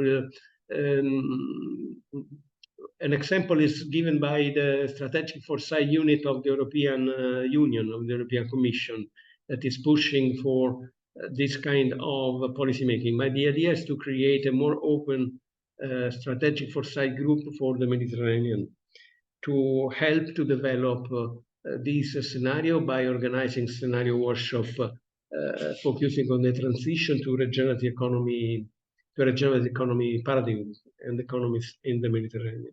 An example is given by the strategic foresight unit of the European Union, of the European Commission, that is pushing for this kind of policy making. But the idea is to create a more open strategic foresight group for the Mediterranean to help to develop this scenario by organizing scenario workshop focusing on the transition to regenerative economy paradigm and economies in the Mediterranean.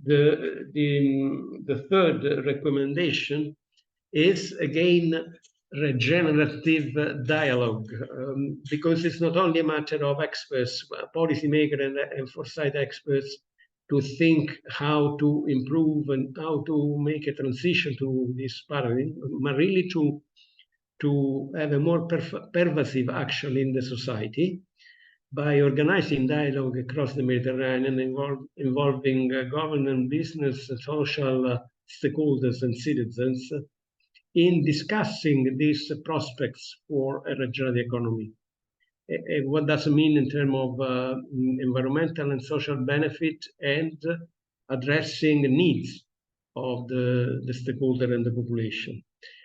The third recommendation is again regenerative dialogue, because it's not only a matter of experts, policymakers and foresight experts to think how to improve and how to make a transition to this paradigm, but really to have a more pervasive action in the society by organizing dialogue across the Mediterranean involving government, business, social stakeholders and citizens in discussing these prospects for a regenerative economy. What does it mean in terms of environmental and social benefit and addressing the needs of the stakeholder and the population.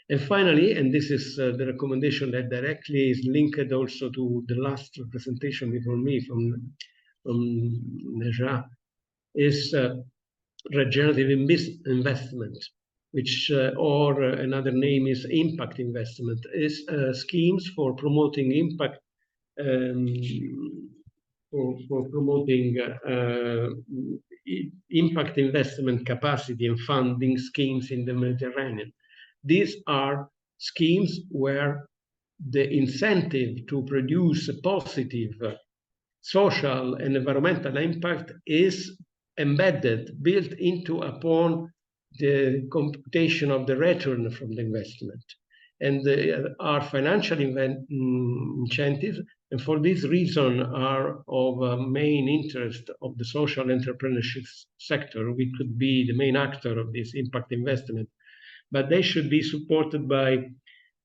And finally, and this is the recommendation that directly is linked also to the last presentation before me from Neja, is regenerative investment, which, or another name is impact investment, is schemes for promoting impact, for promoting impact investment capacity and funding schemes in the Mediterranean. These are schemes where the incentive to produce a positive social and environmental impact is embedded, built into upon the computation of the return from the investment. And are financial incentives, and for this reason are of main interest of the social entrepreneurship sector. We could be the main actor of this impact investment, but they should be supported by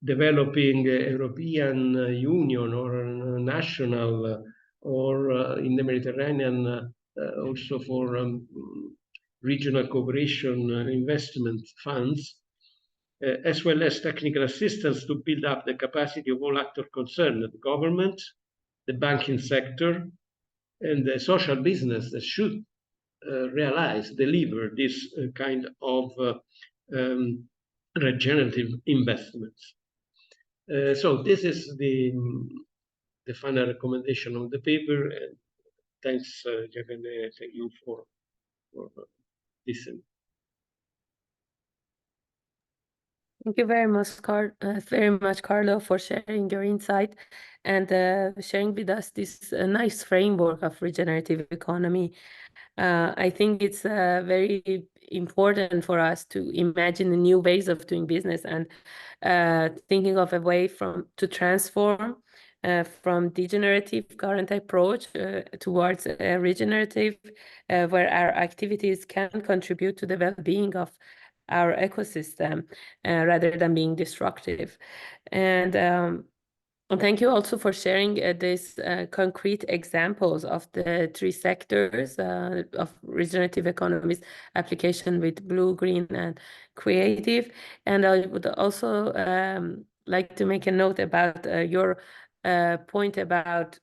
developing European Union or national or in the Mediterranean also for regional cooperation investment funds, as well as technical assistance to build up the capacity of all actors concerned, the government, the banking sector, and the social business that should deliver this kind of regenerative investments. So this is the final recommendation of the paper. And thanks, Giovanni, thank you for listening. Thank you very much, Carlo, for sharing your insight and sharing with us this nice framework of regenerative economy. I think it's very important for us to imagine new ways of doing business and thinking of a way to transform from degenerative current approach towards a regenerative, where our activities can contribute to the well-being of our ecosystem rather than being destructive. And thank you also for sharing these concrete examples of the three sectors of regenerative economies application with blue, green, and creative. And I would also like to make a note about your point about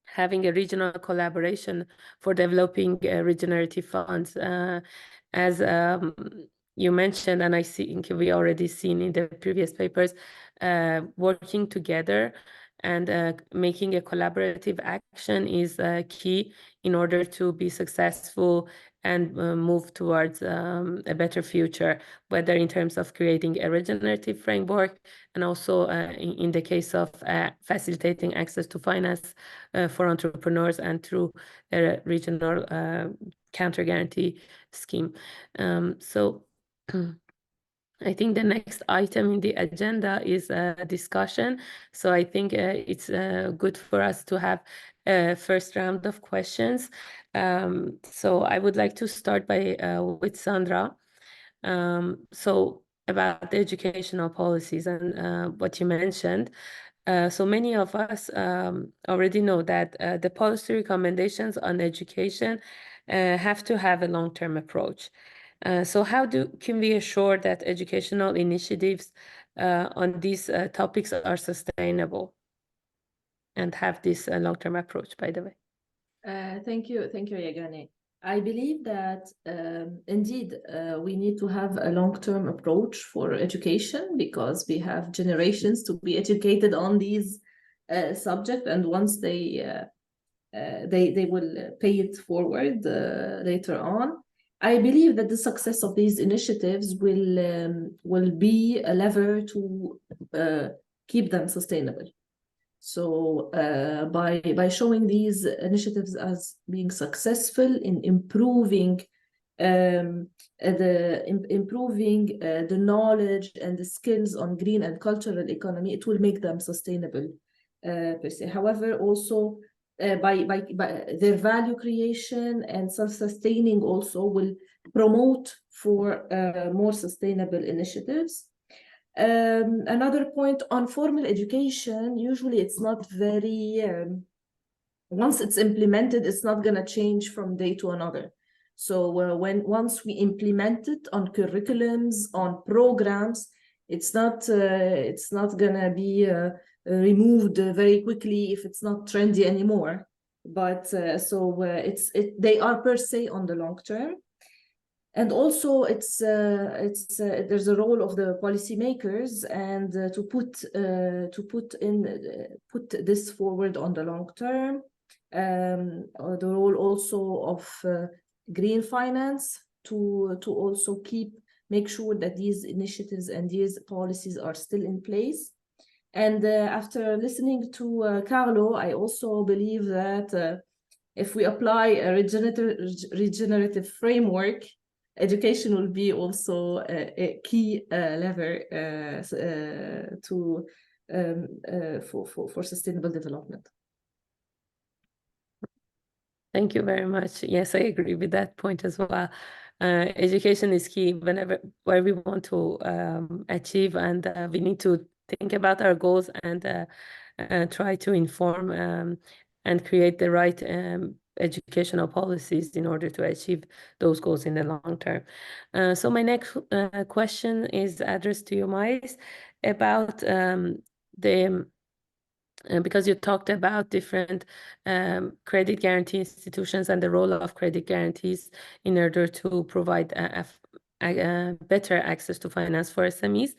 having a regional collaboration for developing regenerative funds. As you mentioned, and I think we already seen in the previous papers, working together and making a collaborative action is key in order to be successful and move towards a better future, whether in terms of creating a regenerative framework and also in the case of facilitating access to finance for entrepreneurs and through a regional counter guarantee scheme. So I think the next item in the agenda is a discussion. So I think it's good for us to have a first round of questions. So I would like to start by with Sandra. So about the educational policies and what you mentioned. So many of us already know that the policy recommendations on education have to have a long-term approach. So how can we assure that educational initiatives on these topics are sustainable? and have this long-term approach, by the way? Thank you, Yagane. I believe that indeed we need to have a long-term approach for education, because we have generations to be educated on these subjects, and once they will pay it forward later on. I believe that the success of these initiatives will be a lever to keep them sustainable. So by showing these initiatives as being successful in improving the knowledge and the skills on green and cultural economy, it will make them sustainable per se. However, also by their value creation and self-sustaining also will promote for more sustainable initiatives. Another point on formal education, usually it's not very, once it's implemented, it's not going to change from day to another. So once we implement it on curriculums, on programs, it's not going to be removed very quickly if it's not trendy anymore. But they are per se on the long term. And also, there's a role of the policymakers and to put this forward on the long term. The role also of green finance to also make sure that these initiatives and these policies are still in place. And after listening to Carlo, I also believe that if we apply a regenerative framework, education will be also a key lever for sustainable development. Thank you very much. Yes, I agree with that point as well. Education is key where we want to achieve, and we need to think about our goals and try to inform and create the right educational policies in order to achieve those goals in the long term. So my next question is addressed to you, Mais, about because you talked about different credit guarantee institutions and the role of credit guarantees in order to provide better access to finance for SMEs.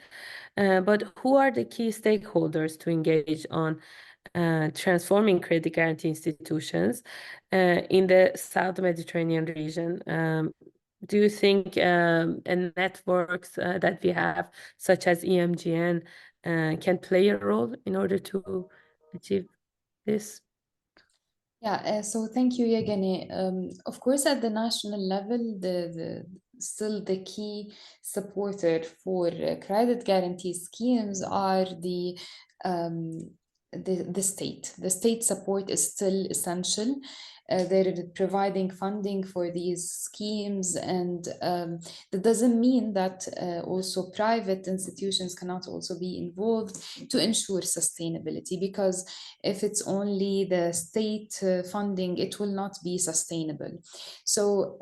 But who are the key stakeholders to engage on transforming credit guarantee institutions in the South Mediterranean region? Do you think networks that we have, such as EMGN, can play a role in order to achieve this? Yeah, so thank you, Yegeni. Of course, at the national level, still the key supporter for credit guarantee schemes are the state. The state support is still essential. They're providing funding for these schemes, and that doesn't mean that also private institutions cannot also be involved to ensure sustainability, because if it's only the state funding, it will not be sustainable. So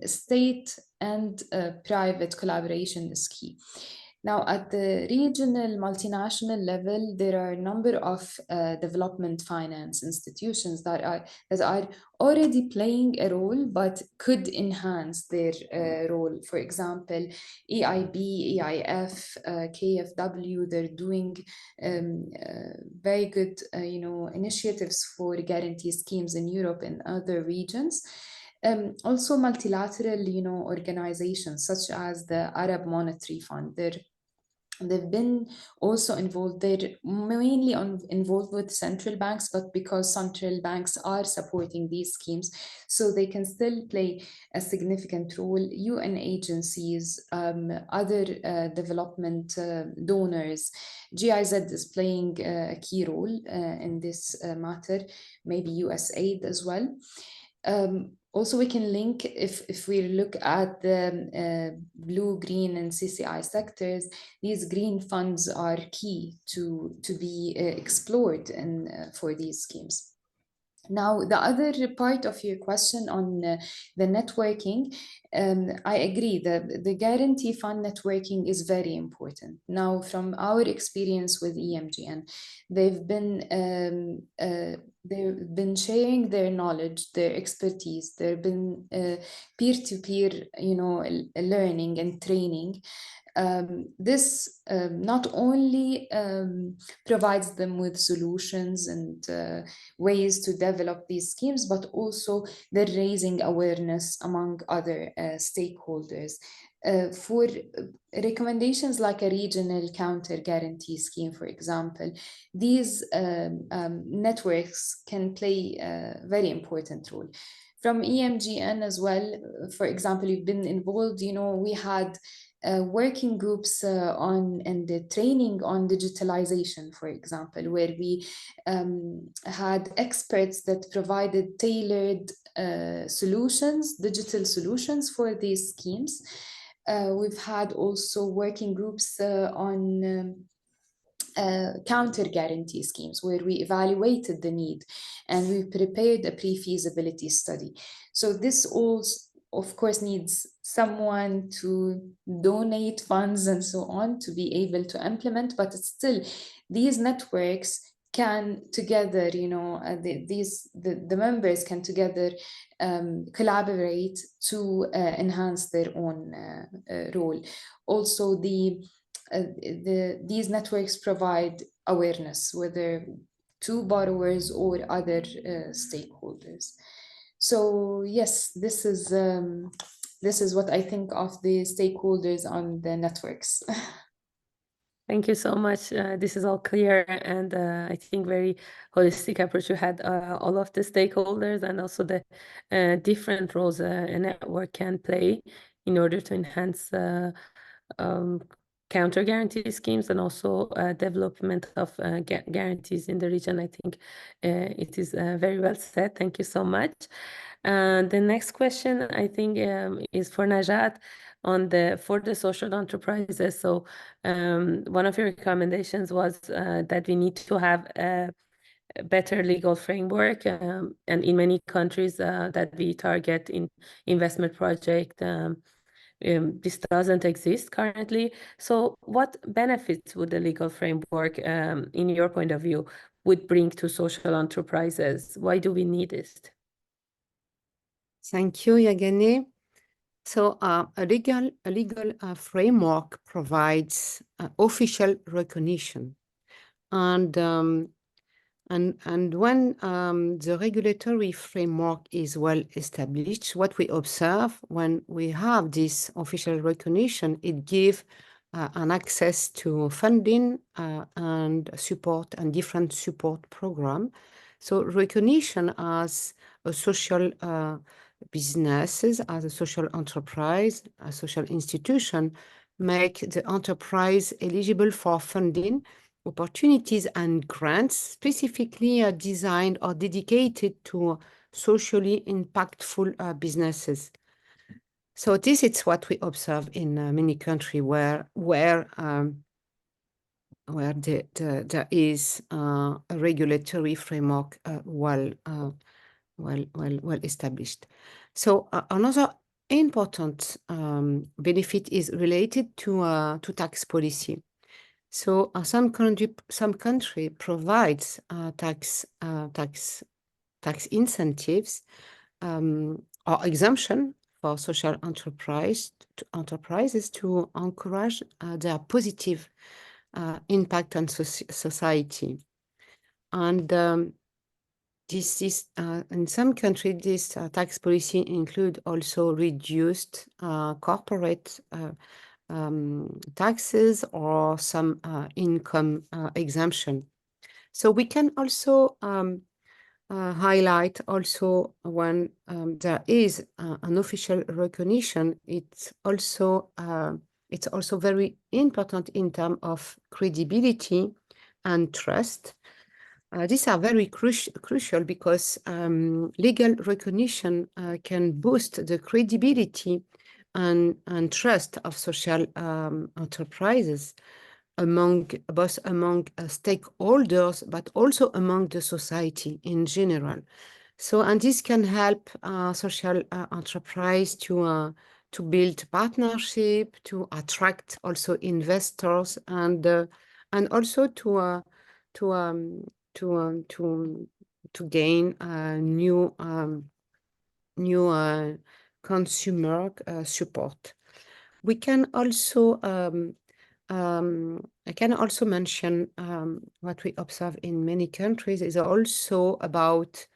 state and private collaboration is key. Now, at the regional, multinational level, there are a number of development finance institutions that are already playing a role, but could enhance their role. For example, EIB, EIF, KfW, they're doing very good, initiatives for guarantee schemes in Europe and other regions. Also multilateral, organizations such as the Arab Monetary Fund, they've been also involved. They're mainly involved with central banks, but because central banks are supporting these schemes, so they can still play a significant role. UN agencies, other development donors, GIZ is playing a key role in this matter, maybe USAID as well. Also, we can link, if we look at the blue, green, and CCI sectors, these green funds are key to be explored for these schemes. Now, the other part of your question on the networking, I agree that the guarantee fund networking is very important. Now, from our experience with EMGN, they've been sharing their knowledge, their expertise. There've been peer-to-peer, learning and training. This not only provides them with solutions and ways to develop these schemes, but also they're raising awareness among other stakeholders. For recommendations like a regional counter guarantee scheme, for example, these networks can play a very important role. From EMGN as well, for example, you've been involved, we had working groups and the training on digitalization, for example, where we had experts that provided tailored solutions, digital solutions for these schemes. We've had also working groups on counter guarantee schemes where we evaluated the need and we prepared a pre-feasibility study. So this all, of course, needs someone to donate funds and so on to be able to implement, but it's still, these networks can together, the members can together collaborate to enhance their own role. Also, these networks provide awareness, whether to borrowers or other stakeholders. So yes, this is what I think of the stakeholders on the networks. Thank you so much. This is all clear, and I think very holistic approach. You had all of the stakeholders and also the different roles a network can play in order to enhance counter guarantee schemes and also development of guarantees in the region. I think it is very well said. Thank you so much. The next question, I think, is for Najat for the social enterprises. So one of your recommendations was that we need to have a better legal framework, and in many countries that we target in investment project, this doesn't exist currently. So what benefits would the legal framework, in your point of view, would bring to social enterprises? Why do we need it? Thank you, Yagane. So a legal framework provides official recognition. And when the regulatory framework is well established, what we observe when we have this official recognition, it gives an access to funding and support and different support program. So recognition as a social businesses, as a social enterprise, a social institution, make the enterprise eligible for funding opportunities and grants specifically designed or dedicated to socially impactful businesses. So this is what we observe in many countries where there is a regulatory framework well established. So another important benefit is related to tax policy. So some country provides tax incentives or exemption for social enterprises to encourage their positive impact on society. And this is in some countries, this tax policy include also reduced corporate taxes or some income exemption. So we can also highlight also when there is an official recognition, it's also very important in terms of credibility and trust. These are very crucial because legal recognition can boost the credibility and trust of social enterprises. both among stakeholders, but also among the society in general. So, and this can help social enterprise to build partnership, to attract also investors, and also to gain new consumer support. We can also I can also mention what we observe in many countries is also about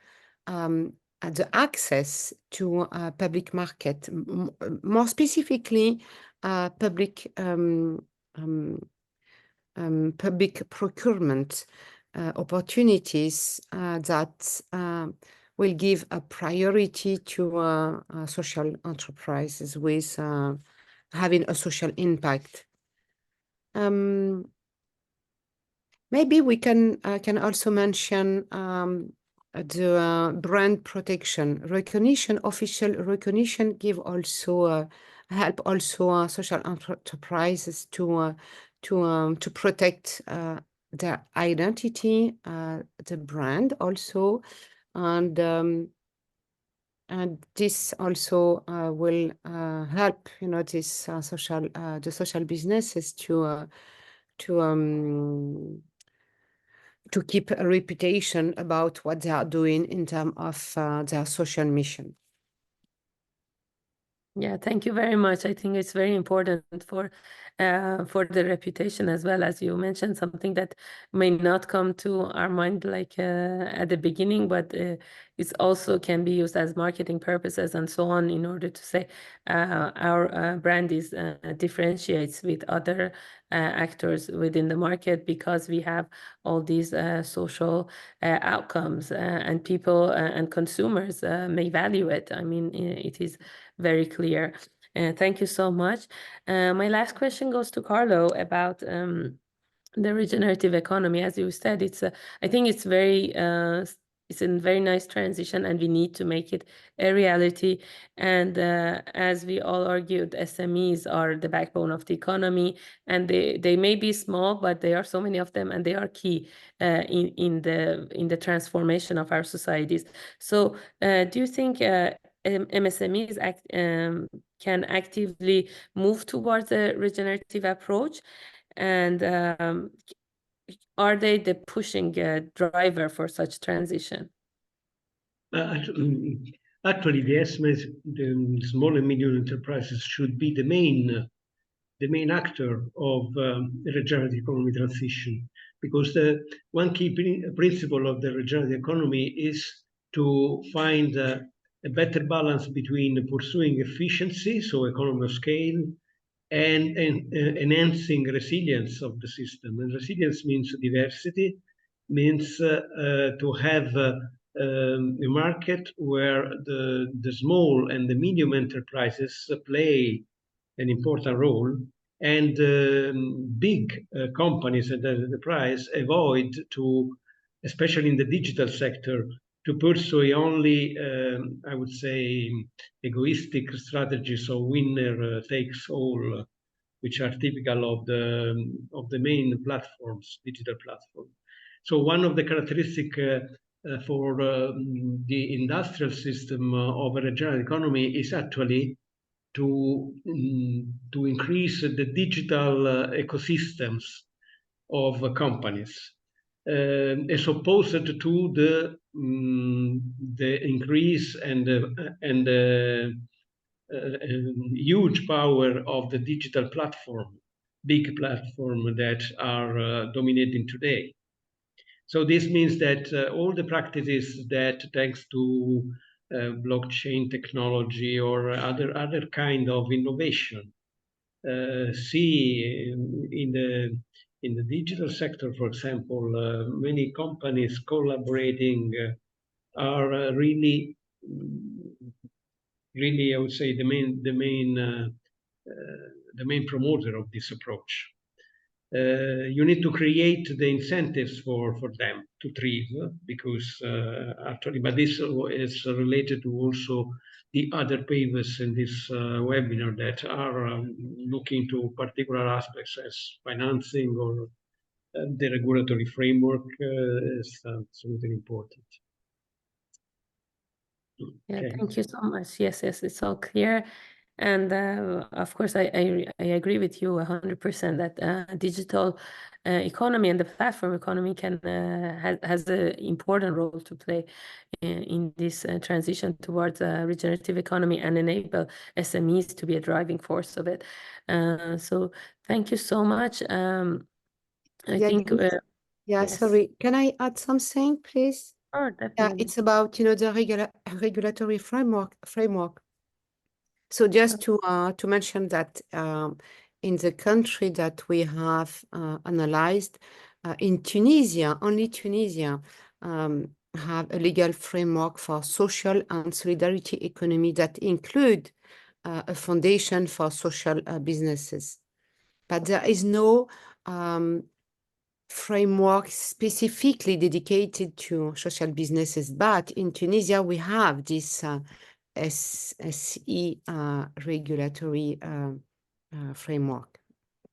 the access to public market, more specifically public procurement opportunities that will give a priority to social enterprises with having a social impact. Maybe we can also mention the brand protection recognition. Official recognition give also help also social enterprises to protect their identity, the brand also, and this also will help, you know, this the social businesses to keep a reputation about what they are doing in terms of their social mission. Yeah, thank you very much. I think it's very important for the reputation, as well as you mentioned, something that may not come to our mind like at the beginning, but it also can be used as marketing purposes and so on, in order to say our brand is differentiates with other actors within the market, because we have all these social outcomes, and people and consumers may value it. I mean, it is very clear. Thank you so much. My last question goes to Carlo about the regenerative economy. As you said, I think it's it's a very nice transition, and we need to make it a reality. And as we all argued, SMEs are the backbone of the economy, and they may be small, but there are so many of them, and they are key in the transformation of our societies. So do you think MSMEs can actively move towards a regenerative approach? And are they the pushing driver for such transition? Actually, the SMEs, the small and medium enterprises, should be the main actor of the regenerative economy transition, because the one key principle of the regenerative economy is to find a better balance between pursuing efficiency, so economy of scale, and enhancing resilience of the system. And resilience means diversity, means to have a market where the small and the medium enterprises play an important role, and big companies and enterprise avoid to, especially in the digital sector, to pursue only, I would say, egoistic strategies of winner takes all, which are typical of the main platforms, digital platforms. So one of the characteristics for the industrial system of a regenerative economy is actually to increase the digital ecosystems of companies, as opposed to the increase and huge power of the digital platform, big platform that are dominating today. So this means that all the practices that, thanks to blockchain technology or other kind of innovation, see in the digital sector, for example, many companies collaborating are really, I would say, the main promoter of this approach. You need to create the incentives for them to thrive, because actually, but this is related to also the other papers in this webinar that are looking to particular aspects as financing or the regulatory framework is absolutely important. Yeah, Okay. thank you so much. Yes, it's all clear. And of course, I agree with you 100% that digital economy and the platform economy can has an important role to play in this transition towards a regenerative economy and enable SMEs to be a driving force of it. So thank you so much. I think yes. Sorry. Can I add something, please? Oh, Yeah, definitely. it's about, the regulatory framework. So just to mention that in the country that we have analyzed, in Tunisia, only Tunisia have a legal framework for social and solidarity economy that include a foundation for social businesses. But there is no framework specifically dedicated to social businesses. But in Tunisia, we have this SE regulatory framework.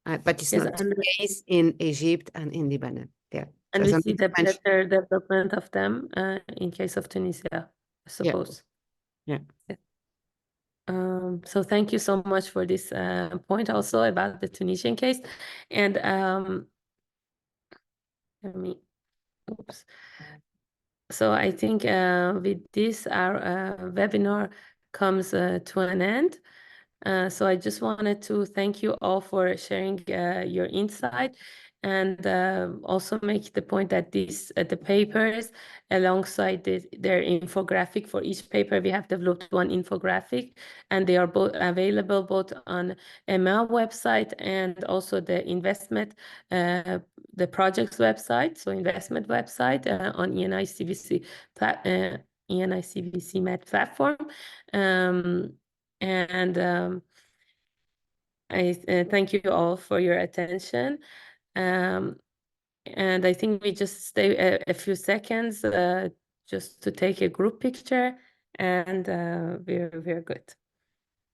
But it's Yes, not the case in Egypt and in Lebanon. Yeah. and So we see something to the mention. better development of them in case of Tunisia, I suppose. Yeah. So thank you so much for this point also about the Tunisian case. And let me, oops. So I think with this, our webinar comes to an end. So I just wanted to thank you all for sharing your insight, and also make the point that the papers, alongside their infographic for each paper, we have developed one infographic, and they are both available both on EMA website and also the INVESTMED, the project's website, so INVESTMED website on ENICVC Med platform. I thank you all for your attention. And I think we just stay a few seconds just to take a group picture, and we're good.